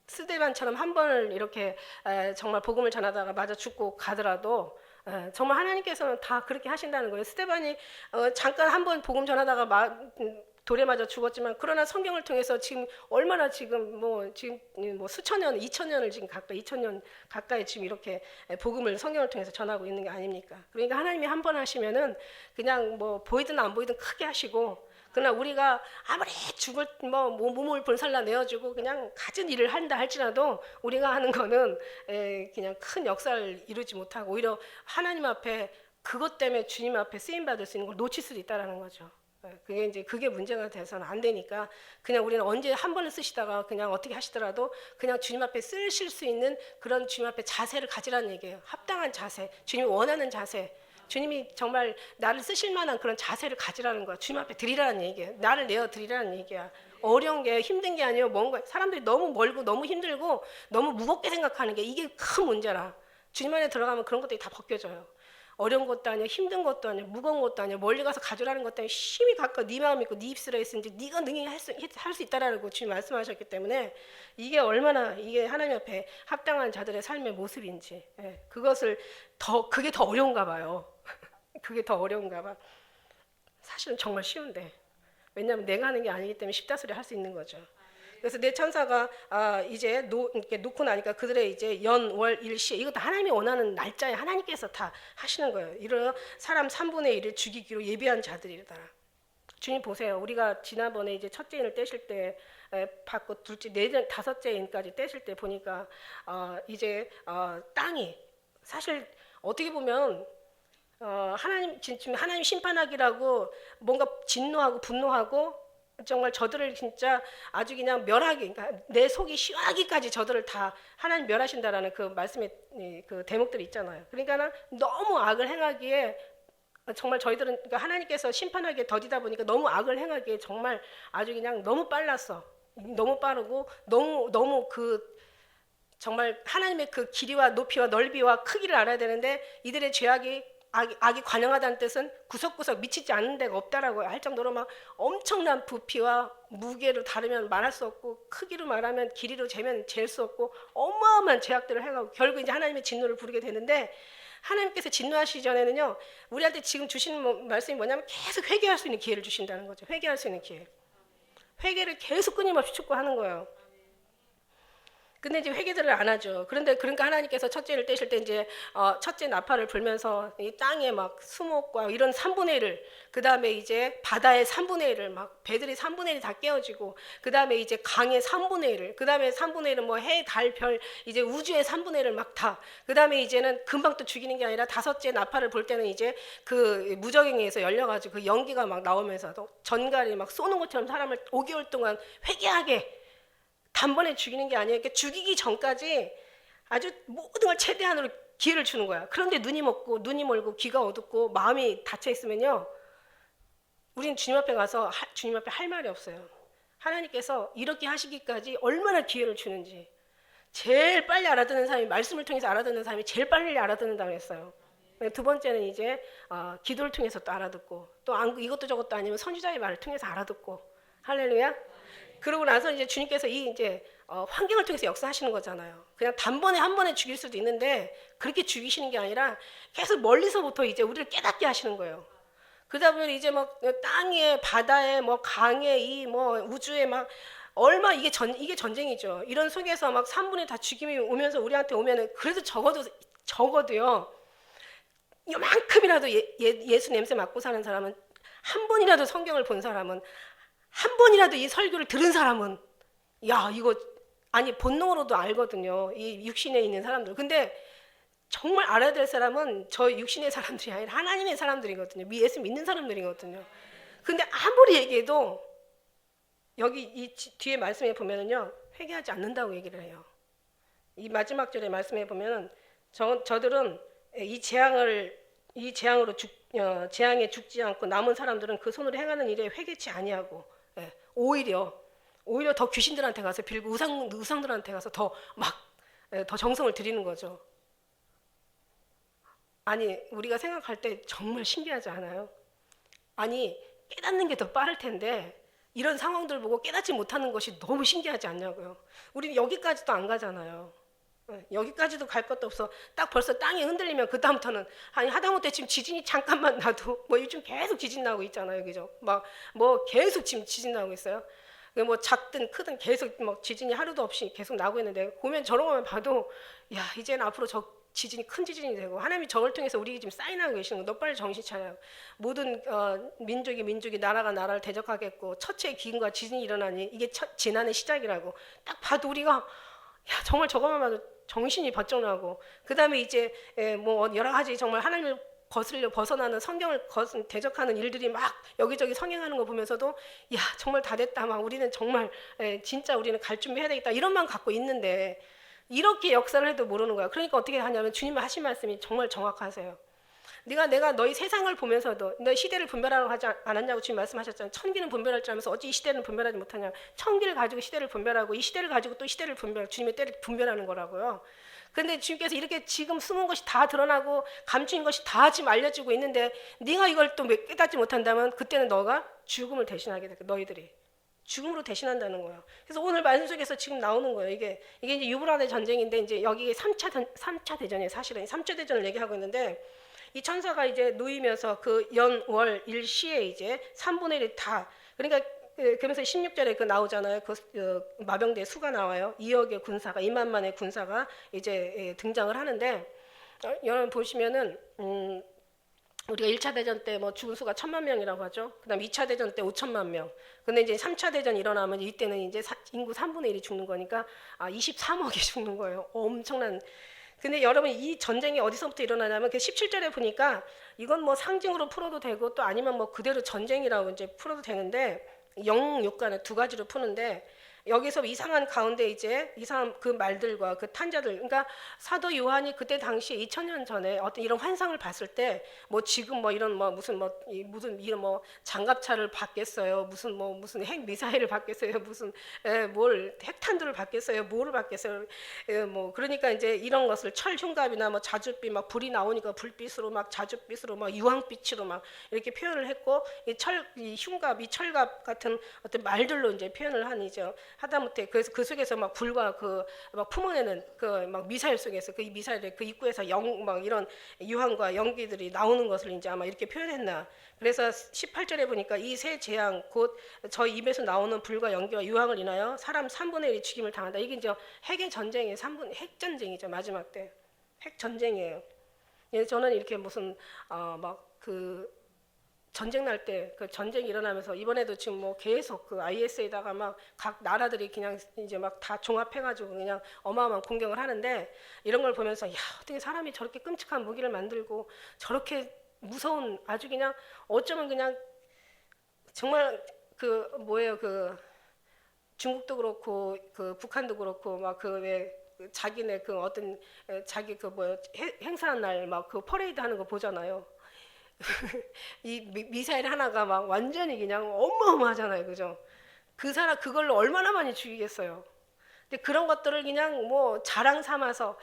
스데반처럼 한 번을 이렇게 정말 복음을 전하다가 맞아 죽고 가더라도 정말 하나님께서는 다 그렇게 하신다는 거예요. 스데반이 잠깐 한 번 복음 전하다가 돌에 맞아 죽었지만 그러나 성경을 통해서 지금 얼마나 지금 뭐 수천 년, 2000년을 지금 가까이 2000년 가까이 지금 이렇게 복음을 성경을 통해서 전하고 있는 게 아닙니까? 그러니까 하나님이 한 번 하시면은 그냥 뭐 보이든 안 보이든 크게 하시고 그러나 우리가 아무리 몸을 불살라 내어주고 그냥 가진 일을 한다 할지라도 우리가 하는 거는 그냥 큰 역사를 이루지 못하고 오히려 하나님 앞에 그것 때문에 주님 앞에 쓰임 받을 수 있는 걸 놓칠 수도 있다라는 거죠. 그게 문제가 돼서는 안 되니까 그냥 우리는 언제 한 번을 쓰시다가 그냥 어떻게 하시더라도 그냥 주님 앞에 쓰실 수 있는 그런 주님 앞에 자세를 가지라는 얘기예요. 합당한 자세, 주님이 원하는 자세. 주님이 정말 나를 쓰실 만한 그런 자세를 가지라는 거야. 주님 앞에 드리라는 얘기야. 나를 내어 드리라는 얘기야. 어려운 게 힘든 게 아니에요. 뭔가 사람들이 너무 멀고 너무 힘들고 너무 무겁게 생각하는 게 이게 큰 문제라. 주님 안에 들어가면 그런 것들이 다 벗겨져요. 어려운 것도 아니야, 힘든 것도 아니야, 무거운 것도 아니야, 멀리 가서 가져라는 것도 아니야. 힘이 가까워 네 마음 있고 네 입술에 있으니 네가 능히 할 수 있다라는 거 주님 말씀하셨기 때문에 이게 얼마나 이게 하나님 앞에 합당한 자들의 삶의 모습인지 그게 더 어려운가 봐요. 그게 더 어려운가 봐. 사실은 정말 쉬운데 왜냐하면 내가 하는 게 아니기 때문에 쉽다 소리 할 수 있는 거죠. 그래서 내 천사가 이제 이렇게 놓고 나니까 그들의 이제 연, 월, 일시 이것도 하나님이 원하는 날짜에 하나님께서 다 하시는 거예요. 이를 사람 3분의 1을 죽이기로 예비한 자들이다. 주님 보세요. 우리가 지난번에 이제 첫째 인을 떼실 때 받고 둘째, 넷째, 다섯째 인까지 떼실 때 보니까 이제 땅이 사실 어떻게 보면 하나님 심판하기라고 뭔가 진노하고 분노하고 정말 저들을 진짜 아주 그냥 멸하기, 그러니까 내 속이 시원하기까지 저들을 다 하나님 멸하신다라는 그 말씀의 그 대목들이 있잖아요. 그러니까 너무 악을 행하기에 정말 저희들은 그러니까 하나님께서 심판하기에 더디다 보니까 너무 악을 행하기에 정말 아주 그냥 너무 빨랐어. 너무 빠르고 너무 정말 하나님의 그 길이와 높이와 넓이와 크기를 알아야 되는데 이들의 악이 관영하다는 뜻은 구석구석 미치지 않는 데가 없다라고 할 정도로 막 엄청난 부피와 무게로 다르면 말할 수 없고 크기로 말하면 길이로 재면 잴 수 없고 어마어마한 죄악들을 해가고 결국 이제 하나님의 진노를 부르게 되는데 하나님께서 진노하시기 전에는요, 우리한테 지금 주시는 말씀이 뭐냐면 계속 회개할 수 있는 기회를 주신다는 거죠. 회개할 수 있는 기회. 회개를 계속 끊임없이 촉구하는 거예요. 근데 이제 회개들을 안 하죠. 그러니까 하나님께서 첫째를 떼실 때 이제 첫째 나팔을 불면서 이 땅에 막 수목과 이런 3분의 1을, 그 다음에 이제 바다의 3분의 1을 막 배들이 3분의 1이 다 깨어지고, 그 다음에 이제 강의 3분의 1을, 그 다음에 3분의 1은 뭐 해, 달, 별, 이제 우주의 3분의 1을 막 다, 그 다음에 이제는 금방 또 죽이는 게 아니라 다섯째 나팔을 불 때는 이제 그 무적행에서 열려가지고 그 연기가 막 나오면서 전갈이 막 쏘는 것처럼 사람을 5개월 동안 회개하게 단번에 죽이는 게 아니에요. 죽이기 전까지 아주 모든 걸 최대한으로 기회를 주는 거야. 그런데 눈이 멀고 귀가 어둡고 마음이 닫혀 있으면요, 우리는 주님 앞에 가서 주님 앞에 할 말이 없어요. 하나님께서 이렇게 하시기까지 얼마나 기회를 주는지. 제일 빨리 알아듣는 사람이, 말씀을 통해서 알아듣는 사람이 제일 빨리 알아듣는다고 했어요. 두 번째는 이제 기도를 통해서 또 알아듣고, 또 이것도 저것도 아니면 선지자의 말을 통해서 알아듣고. 할렐루야. 그러고 나서 이제 주님께서 이 이제 환경을 통해서 역사하시는 거잖아요. 그냥 단번에 한 번에 죽일 수도 있는데 그렇게 죽이시는 게 아니라 계속 멀리서부터 이제 우리를 깨닫게 하시는 거예요. 그러다 보면 이제 막 땅에, 바다에, 뭐 강에, 이 뭐 우주에 막 얼마 이게 전쟁이죠. 이런 속에서 막 3분의 다 죽임이 오면서 우리한테 오면은 그래도 적어도요, 이만큼이라도 예수 냄새 맡고 사는 사람은, 한 번이라도 성경을 본 사람은, 한 번이라도 이 설교를 들은 사람은, 야, 이거, 아니, 본능으로도 알거든요. 이 육신에 있는 사람들. 근데 정말 알아야 될 사람은 저 육신의 사람들이 아니라 하나님의 사람들이거든요. 예수 믿는 사람들이거든요. 근데 아무리 얘기해도 여기 이 뒤에 말씀에 보면은요, 회개하지 않는다고 얘기를 해요. 이 마지막 절에 말씀에 보면은 저들은 이 재앙으로 재앙에 죽지 않고 남은 사람들은 그 손으로 행하는 일에 회개치 아니하고, 오히려 더 귀신들한테 가서 빌고 우상들한테 가서 더 정성을 들이는 거죠. 아니, 우리가 생각할 때 정말 신기하지 않아요? 아니, 깨닫는 게 더 빠를 텐데 이런 상황들 보고 깨닫지 못하는 것이 너무 신기하지 않냐고요. 우리는 여기까지도 안 가잖아요. 여기까지도 갈 것도 없어. 딱 벌써 땅이 흔들리면 그 다음부터는, 아니, 하다못해 지금 지진이 잠깐만 나도, 뭐 요즘 계속 지진 나고 있잖아요, 그죠? 뭐 계속 지금 지진 나고 있어요. 뭐 작든 크든 계속 막 지진이 하루도 없이 계속 나고 있는데, 보면 저런 것만 봐도, 야, 이제는 앞으로 지진이 큰 지진이 되고, 하나님이 저걸 통해서 우리에게 지금 사인하고 계시는 거. 너 빨리 정신 차려. 모든 민족이 나라가 나라를 대적하겠고, 첫째 기근과 지진이 일어나니 이게 재난의 시작이라고. 딱 봐도 우리가, 야, 정말 저것만 봐도 정신이 번쩍 나고, 그 다음에 이제 뭐 여러 가지 정말 하나님을 벗어나는 성경을 대적하는 일들이 막 여기저기 성행하는 거 보면서도, 야, 정말 다 됐다. 막 우리는 정말 진짜 우리는 갈 준비해야 되겠다. 이런 마음 갖고 있는데, 이렇게 역사를 해도 모르는 거야. 그러니까 어떻게 하냐면 주님 하신 말씀이 정말 정확하세요. 내가 너희 세상을 보면서도 너희 시대를 분별하라고 하지 않았냐고 주님 말씀하셨잖아요. 천기는 분별할 줄 알면서 어찌 이 시대는 분별하지 못하냐. 천기를 가지고 시대를 분별하고 이 시대를 가지고 또 시대를 주님의 때를 분별하는 거라고요. 그런데 주님께서 이렇게 지금 숨은 것이 다 드러나고 감추인 것이 다 지금 알려지고 있는데, 네가 이걸 또 깨닫지 못한다면 그때는 너가 죽음을 대신하게 될 거야. 너희들이 죽음으로 대신한다는 거예요. 그래서 오늘 말씀 속에서 지금 나오는 거예요. 이게 이제 유브라데 전쟁인데, 이제 여기 3차 대전이에요. 사실은 3차 대전을 얘기하고 있는데, 이 천사가 이제 놓이면서 그 연, 월, 일, 시에 이제 3분의 1이 다, 그러니까 그러면서 16절에 그 나오잖아요. 그 마병대 수가 나와요. 2억의 군사가, 2만만의 군사가 이제 등장을 하는데, 여러분 보시면은 우리가 1차 대전 때 뭐 죽은 수가 1000만 명이라고 하죠. 그다음 2차 대전 때 5천만 명. 근데 이제 3차 대전 일어나면 이때는 이제 인구 3분의 1이 죽는 거니까 23억이 죽는 거예요. 엄청난. 근데 여러분, 이 전쟁이 어디서부터 일어나냐면 그 17절에 보니까 이건 뭐 상징으로 풀어도 되고, 또 아니면 뭐 그대로 전쟁이라고 이제 풀어도 되는데, 영육간에 두 가지로 푸는데, 여기서 이상한 가운데 이제 이상한 그 말들과 그 탄자들, 그러니까 사도 요한이 그때 당시에 2000년 전에 어떤 이런 환상을 봤을 때, 뭐 지금 뭐 이런 뭐 무슨 이런 뭐 장갑차를 받겠어요, 무슨 핵 미사일을 받겠어요, 무슨 뭘 핵탄두를 받겠어요, 뭐를 받겠어요, 뭐 그러니까 이제 이런 것을 철 흉갑이나 뭐 자줏빛, 막 불이 나오니까 불빛으로 막 자줏빛으로 막 유황빛으로 막 이렇게 표현을 했고, 이 흉갑, 이 철갑 같은 어떤 말들로 이제 표현을 한 이죠. 하다못해 그래서 그 속에서 막 불과 그 막 품어내는 그 막 미사일 속에서 그 미사일의 그 입구에서 막 이런 유황과 연기들이 나오는 것을 이제 아마 이렇게 표현했나. 그래서 18절에 보니까 이 세 재앙 곧 저 입에서 나오는 불과 연기와 유황을 인하여 사람 3분의 1이 죽임을 당한다. 이게 이제 핵의 전쟁의 핵 전쟁이죠. 마지막 때 핵 전쟁이에요. 예, 저는 이렇게 무슨 막 그 전쟁 날 때 그 전쟁이 일어나면서 이번에도 지금 뭐 계속 그 IS에다가 막 각 나라들이 그냥 이제 막 다 종합해가지고 그냥 어마어마한 공격을 하는데 이런 걸 보면서 야 어떻게 사람이 저렇게 끔찍한 무기를 만들고 저렇게 무서운 아주 그냥 어쩌면 그냥 정말 그 뭐예요 그 중국도 그렇고 그 북한도 그렇고 막 그 왜 자기네 그 어떤 자기 그 뭐 행사한 날 막 그 퍼레이드 하는 거 보잖아요. 이 미사일 하나가 막 완전히 그냥 어마어마하잖아요, 그죠? 그 사람 그걸로 얼마나 많이 죽이겠어요. 근데 그런 것들을 그냥 뭐 자랑 삼아서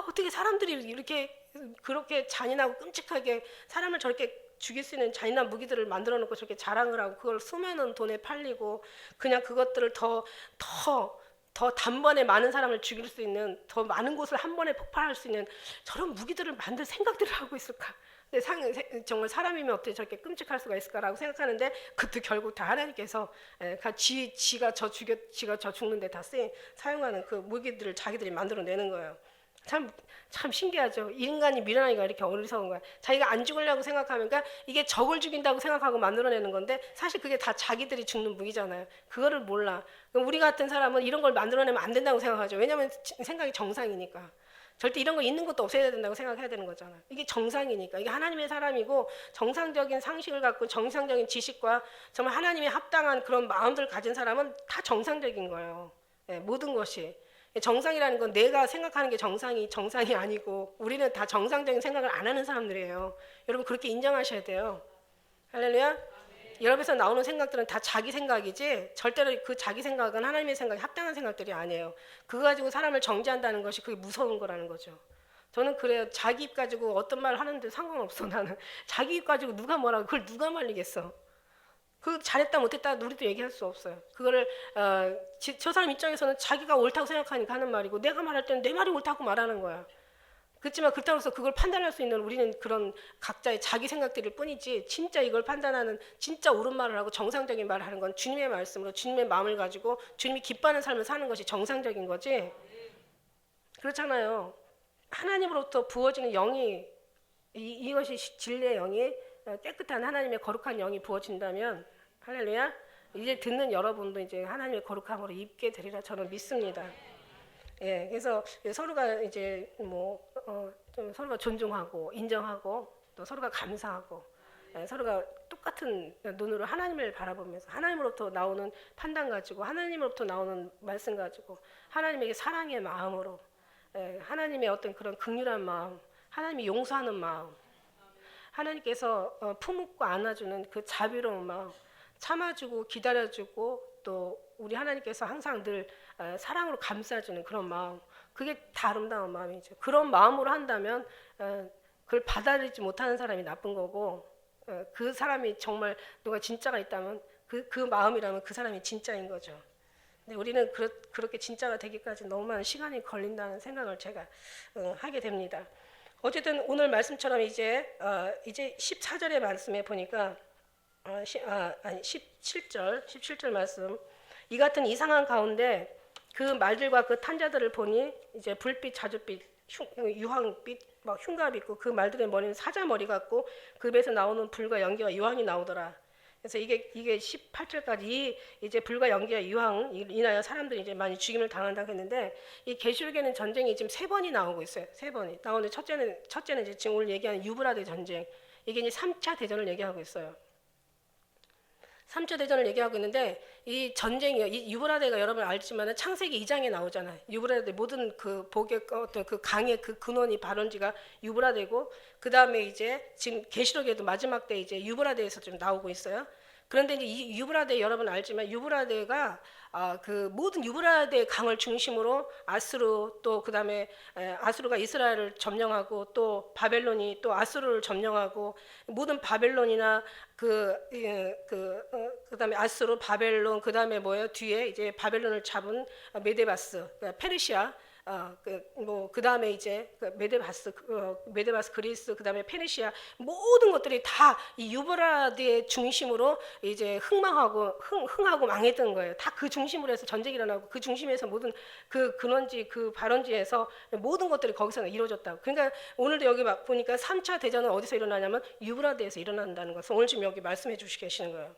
어떻게 사람들이 이렇게 그렇게 잔인하고 끔찍하게 사람을 저렇게 죽일 수 있는 잔인한 무기들을 만들어 놓고 저렇게 자랑을 하고 그걸 수많은 돈에 팔리고 그냥 그것들을 더 단번에 많은 사람을 죽일 수 있는 더 많은 곳을 한 번에 폭발할 수 있는 저런 무기들을 만들 생각들을 하고 있을까? 근데 정말 사람이면 어떻게 저렇게 끔찍할 수가 있을까라고 생각하는데 그것도 결국 다 하나님께서 지가 저 죽는데 다 사용하는 그 무기들을 자기들이 만들어내는 거예요. 참 신기하죠. 인간이 미련하기가 이렇게 어리석은 거야. 자기가 안 죽으려고 생각하면 그러니까 이게 적을 죽인다고 생각하고 만들어내는 건데 사실 그게 다 자기들이 죽는 무기잖아요. 그거를 몰라. 우리 같은 사람은 이런 걸 만들어내면 안 된다고 생각하죠. 왜냐하면 생각이 정상이니까. 절대 이런 거 있는 것도 없애야 된다고 생각해야 되는 거잖아요. 이게 정상이니까. 이게 하나님의 사람이고 정상적인 상식을 갖고 정상적인 지식과 정말 하나님의 합당한 그런 마음들을 가진 사람은 다 정상적인 거예요. 네, 모든 것이. 정상이라는 건 내가 생각하는 게 정상이 아니고 우리는 다 정상적인 생각을 안 하는 사람들이에요. 여러분 그렇게 인정하셔야 돼요. 할렐루야. 여러분에서 나오는 생각들은 다 자기 생각이지 절대로 그 자기 생각은 하나님의 생각이 합당한 생각들이 아니에요. 그거 가지고 사람을 정죄한다는 것이 그게 무서운 거라는 거죠. 저는 그래요. 자기 입 가지고 어떤 말 하는데 상관없어. 나는 자기 입 가지고 누가 뭐라고 그걸 누가 말리겠어. 그 잘했다 못했다 우리도 얘기할 수 없어요. 그거를 저 사람 입장에서는 자기가 옳다고 생각하니까 하는 말이고 내가 말할 때는 내 말이 옳다고 말하는 거야. 그렇지만 그렇다고 해서 그걸 판단할 수 있는 우리는 그런 각자의 자기 생각들일 뿐이지 진짜 이걸 판단하는 진짜 옳은 말을 하고 정상적인 말을 하는 건 주님의 말씀으로 주님의 마음을 가지고 주님이 기뻐하는 삶을 사는 것이 정상적인 거지. 그렇잖아요. 하나님으로부터 부어지는 영이 이것이 진리의 영이 깨끗한 하나님의 거룩한 영이 부어진다면 할렐루야. 이제 듣는 여러분도 이제 하나님의 거룩함으로 입게 되리라 저는 믿습니다. 예, 그래서 서로가 이제 좀 서로가 존중하고 인정하고 또 서로가 감사하고 서로가 똑같은 눈으로 하나님을 바라보면서 하나님으로부터 나오는 판단 가지고 하나님으로부터 나오는 말씀 가지고 하나님에게 사랑의 마음으로 하나님의 어떤 그런 긍휼한 마음, 하나님이 용서하는 마음, 하나님께서 품고 안아주는 그 자비로운 마음, 참아주고 기다려주고 또 우리 하나님께서 항상 늘 사랑으로 감싸주는 그런 마음, 그게 다 아름다운 마음이죠. 그런 마음으로 한다면 그걸 받아들이지 못하는 사람이 나쁜 거고 그 사람이 정말 누가 진짜가 있다면 그 마음이라면 그 사람이 진짜인 거죠. 근데 우리는 그렇게 진짜가 되기까지 너무 많은 시간이 걸린다는 생각을 제가 하게 됩니다. 어쨌든 오늘 말씀처럼 이제 14절의 말씀에 보니까 17절 말씀 이 같은 이상한 가운데 그 말들과 그 탄자들을 보니 이제 불빛, 자줏빛, 유황빛, 막 흉갑 있고 그 말들의 머리는 사자 머리 같고 그 입에서 나오는 불과 연기와 유황이 나오더라. 그래서 이게 18절까지 이제 불과 연기와 유황 인하여 사람들이 이제 많이 죽임을 당한다고 했는데 이 계시록에는 전쟁이 지금 3번이 나오고 있어요. 3번이 나오는데 첫째는 이제 지금 오늘 얘기하는 유브라데 전쟁. 이게 이제 3차 대전을 얘기하고 있어요. 3차 대전을 얘기하고 있는데 이 전쟁이요. 이 유브라데가 여러분 알지만 창세기 2장에 나오잖아요. 유브라데 모든 그 복의 어떤 그 강의 그 근원이 발원지가 유브라데고 그 다음에 이제 지금 계시록에도 마지막 때 이제 유브라데에서 좀 나오고 있어요. 그런데 이제 이 유브라데 여러분 알지만 유브라데가 그 모든 유브라데 강을 중심으로 아수르 또 그다음에 아수르가 이스라엘을 점령하고 또 바벨론이 또 아수르를 점령하고 모든 바벨론이나 그다음에 아수르 바벨론 그다음에 뭐예요? 뒤에 이제 바벨론을 잡은 메데바스 그러니까 페르시아 그다음에 이제 메데바스 그리스 그다음에 페르시아 모든 것들이 다 이 유브라데의 중심으로 이제 흥하고 망했던 거예요. 다 그 중심으로 해서 전쟁이 일어나고 그 중심에서 모든 그 근원지 그 발원지에서 모든 것들이 거기서 이루어졌다고. 그러니까 오늘도 여기 막 보니까 3차 대전은 어디서 일어나냐면 유브라데에서 일어난다는 것을 오늘 지금 여기 말씀해 주시고 계시는 거예요.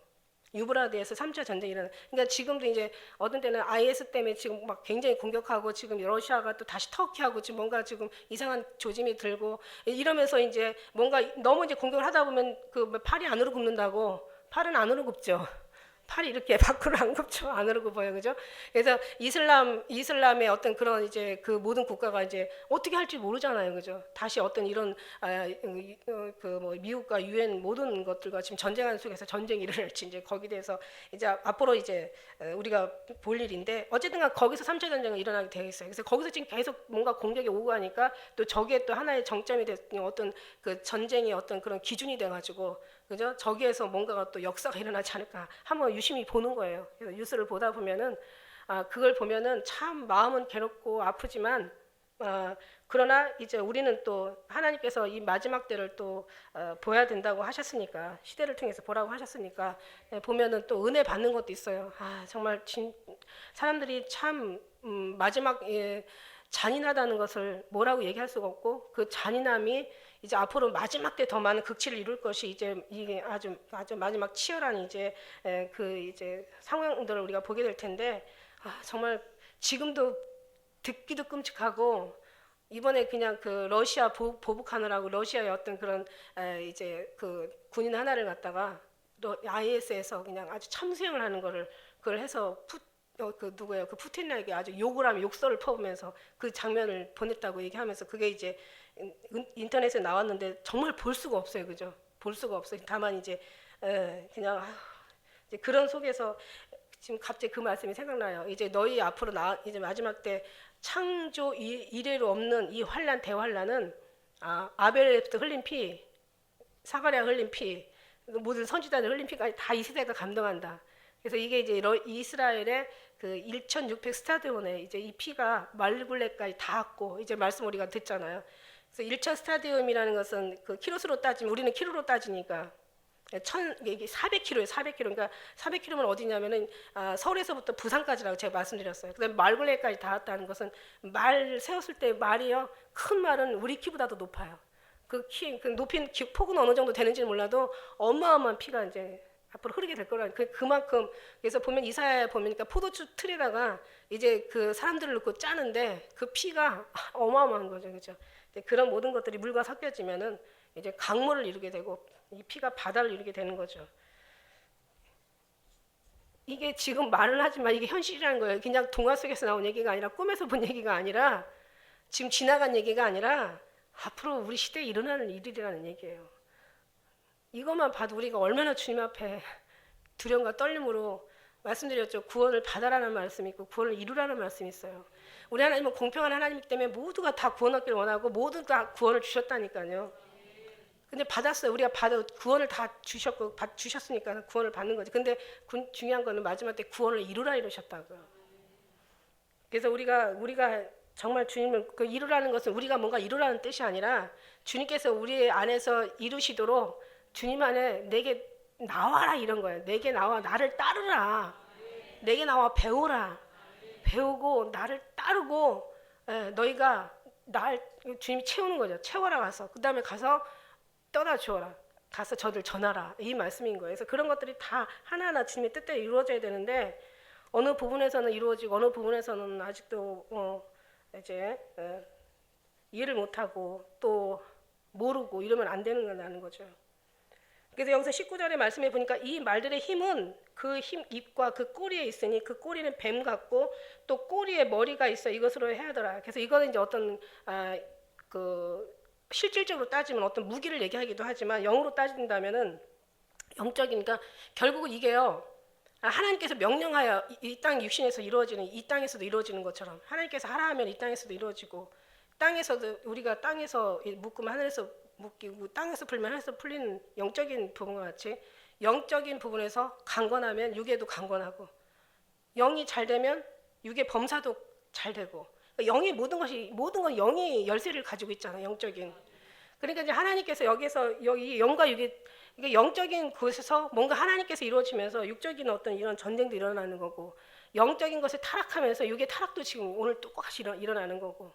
유브라데에서 3차 전쟁이 일어나. 그러니까 지금도 이제 어떤 때는 IS 때문에 지금 막 굉장히 공격하고 지금 러시아가 또 다시 터키하고 지금 뭔가 지금 이상한 조짐이 들고 이러면서 이제 뭔가 너무 이제 공격을 하다 보면 그 팔이 안으로 굽는다고 팔은 안으로 굽죠. 팔이 이렇게 밖으로 안 굽죠. 안으로 굽어요. 그죠? 그래서 이슬람의 어떤 그런 이제 그 모든 국가가 이제 어떻게 할지 모르잖아요. 그죠? 다시 어떤 이런 그 뭐 미국과 유엔 모든 것들과 지금 전쟁하는 속에서 전쟁이 일어날지 이제 거기에 대해서 이제 앞으로 이제 우리가 볼 일인데 어쨌든 거기서 3차 전쟁이 일어나게 되어 있어요. 그래서 거기서 지금 계속 뭔가 공격이 오고 하니까 또 저게 또 하나의 정점이 된 어떤 그 전쟁의 어떤 그런 기준이 돼 가지고 그죠? 저기에서 뭔가가 또 역사가 일어나지 않을까 한번 유심히 보는 거예요. 그래서 뉴스를 보다 보면은 그걸 보면은 참 마음은 괴롭고 아프지만 그러나 이제 우리는 또 하나님께서 이 마지막 때를 또 보아야 된다고 하셨으니까 시대를 통해서 보라고 하셨으니까 보면은 또 은혜 받는 것도 있어요. 정말 사람들이 참 마지막 잔인하다는 것을 뭐라고 얘기할 수가 없고 그 잔인함이 이제 앞으로 마지막 때 더 많은 극치를 이룰 것이 이제 이게 아주 마지막 치열한 이제 그 이제 상황들을 우리가 보게 될 텐데 정말 지금도 듣기도 끔찍하고 이번에 그냥 그 러시아 보복하느라고 러시아의 어떤 그런 이제 그 군인 하나를 갖다가 IS에서 그냥 아주 참수행을 하는 거를 그걸 해서 그 누구예요? 그 푸틴에게 아주 욕을 하며 욕설을 퍼부면서 그 장면을 보냈다고 얘기하면서 그게 이제 인터넷에 나왔는데 정말 볼 수가 없어요, 그죠? 볼 수가 없어요. 다만 이제 그냥 이제 그런 속에서 지금 갑자기 그 말씀이 생각나요. 이제 너희 앞으로 이제 마지막 때 창조 이래로 없는 이 환란 대환란은 아벨에부터 흘린 피, 사가랴 흘린 피, 모든 선지자들 흘린 피까지 다 이 세대가 감당한다. 그래서 이게 이제 이스라엘의 그 1,600 스타디온에 이제 이 피가 말굴레까지 닿았고 이제 말씀 우리가 듣잖아요. 그래서 1천 스타디움이라는 것은 그 키로수로 따지면 우리는 키로로 따지니까 이게 400km예요. 400km. 그러니까 400km면 어디냐면은 서울에서부터 부산까지라고 제가 말씀드렸어요. 그다음에 말굴레까지 닿았다는 것은 말 세웠을 때 말이요. 큰 말은 우리 키보다도 높아요. 그 높인 폭은 어느 정도 되는지는 몰라도 어마어마한 피가 이제 앞으로 흐르게 될 거라. 그만큼 그래서 보면 이사야 보니까 포도주 틀에다가 이제 그 사람들을 넣고 짜는데 그 피가 어마어마한 거죠, 그렇죠? 그런 모든 것들이 물과 섞여지면은 이제 강물을 이루게 되고 이 피가 바다를 이루게 되는 거죠. 이게 지금 말을 하지만 이게 현실이라는 거예요. 그냥 동화 속에서 나온 얘기가 아니라 꿈에서 본 얘기가 아니라 지금 지나간 얘기가 아니라 앞으로 우리 시대에 일어나는 일이라는 얘기예요. 이것만 봐도 우리가 얼마나 주님 앞에 두려움과 떨림으로 말씀드렸죠. 구원을 받아라는 말씀이 있고 구원을 이루라는 말씀이 있어요. 우리 하나님은 공평한 하나님이기 때문에 모두가 다 구원 얻기를 원하고 모두가 구원을 주셨다니까요. 근데 받았어요. 우리가 구원을 다 주셨으니까 구원을 받는 거지. 근데 중요한 거는 마지막 때 구원을 이루라 이러셨다고요. 그래서 우리가 정말 주님을 그 이루라는 것은 우리가 뭔가 이루라는 뜻이 아니라 주님께서 우리 안에서 이루시도록 주님 안에 내게 나와라 이런 거예요. 내게 나와 나를 따르라. 내게 나와 배우라. 배우고 나를 따르고 너희가 주님이 채우는 거죠. 채워라 가서. 그 다음에 가서 떠다 주어라. 가서 저들 전하라. 이 말씀인 거예요. 그래서 그런 것들이 다 하나하나 주님의 뜻대로 이루어져야 되는데 어느 부분에서는 이루어지고 어느 부분에서는 아직도 이제 이해를 못하고 또 모르고 이러면 안 되는 거라는 거죠. 그래서 여기서 19절의 말씀에 보니까 이 말들의 힘은 그 입과 그 꼬리에 있으니 그 꼬리는 뱀 같고 또 꼬리에 머리가 있어 이것으로 해야 하더라. 그래서 이거는 이제 어떤 그 실질적으로 따지면 어떤 무기를 얘기하기도 하지만 영으로 따진다면은 영적이니까 결국은 이게요. 하나님께서 명령하여 이 땅 육신에서 이루어지는 이 땅에서도 이루어지는 것처럼 하나님께서 하라 하면 이 땅에서도 이루어지고 땅에서도 우리가 땅에서 묶으면 하늘에서 묶이고 땅에서 풀면 하늘에서 풀리는 영적인 부분과 같이 영적인 부분에서 강건하면 육에도 강건하고 영이 잘 되면 육의 범사도 잘 되고 영의 모든 건 영이 열쇠를 가지고 있잖아요. 영적인. 그러니까 이제 하나님께서 여기서 여기 영과 육이 이게 영적인 곳에서 뭔가 하나님께서 이루어지면서 육적인 어떤 이런 전쟁도 일어나는 거고 영적인 것을 타락하면서 육의 타락도 지금 오늘 똑같이 일어나는 거고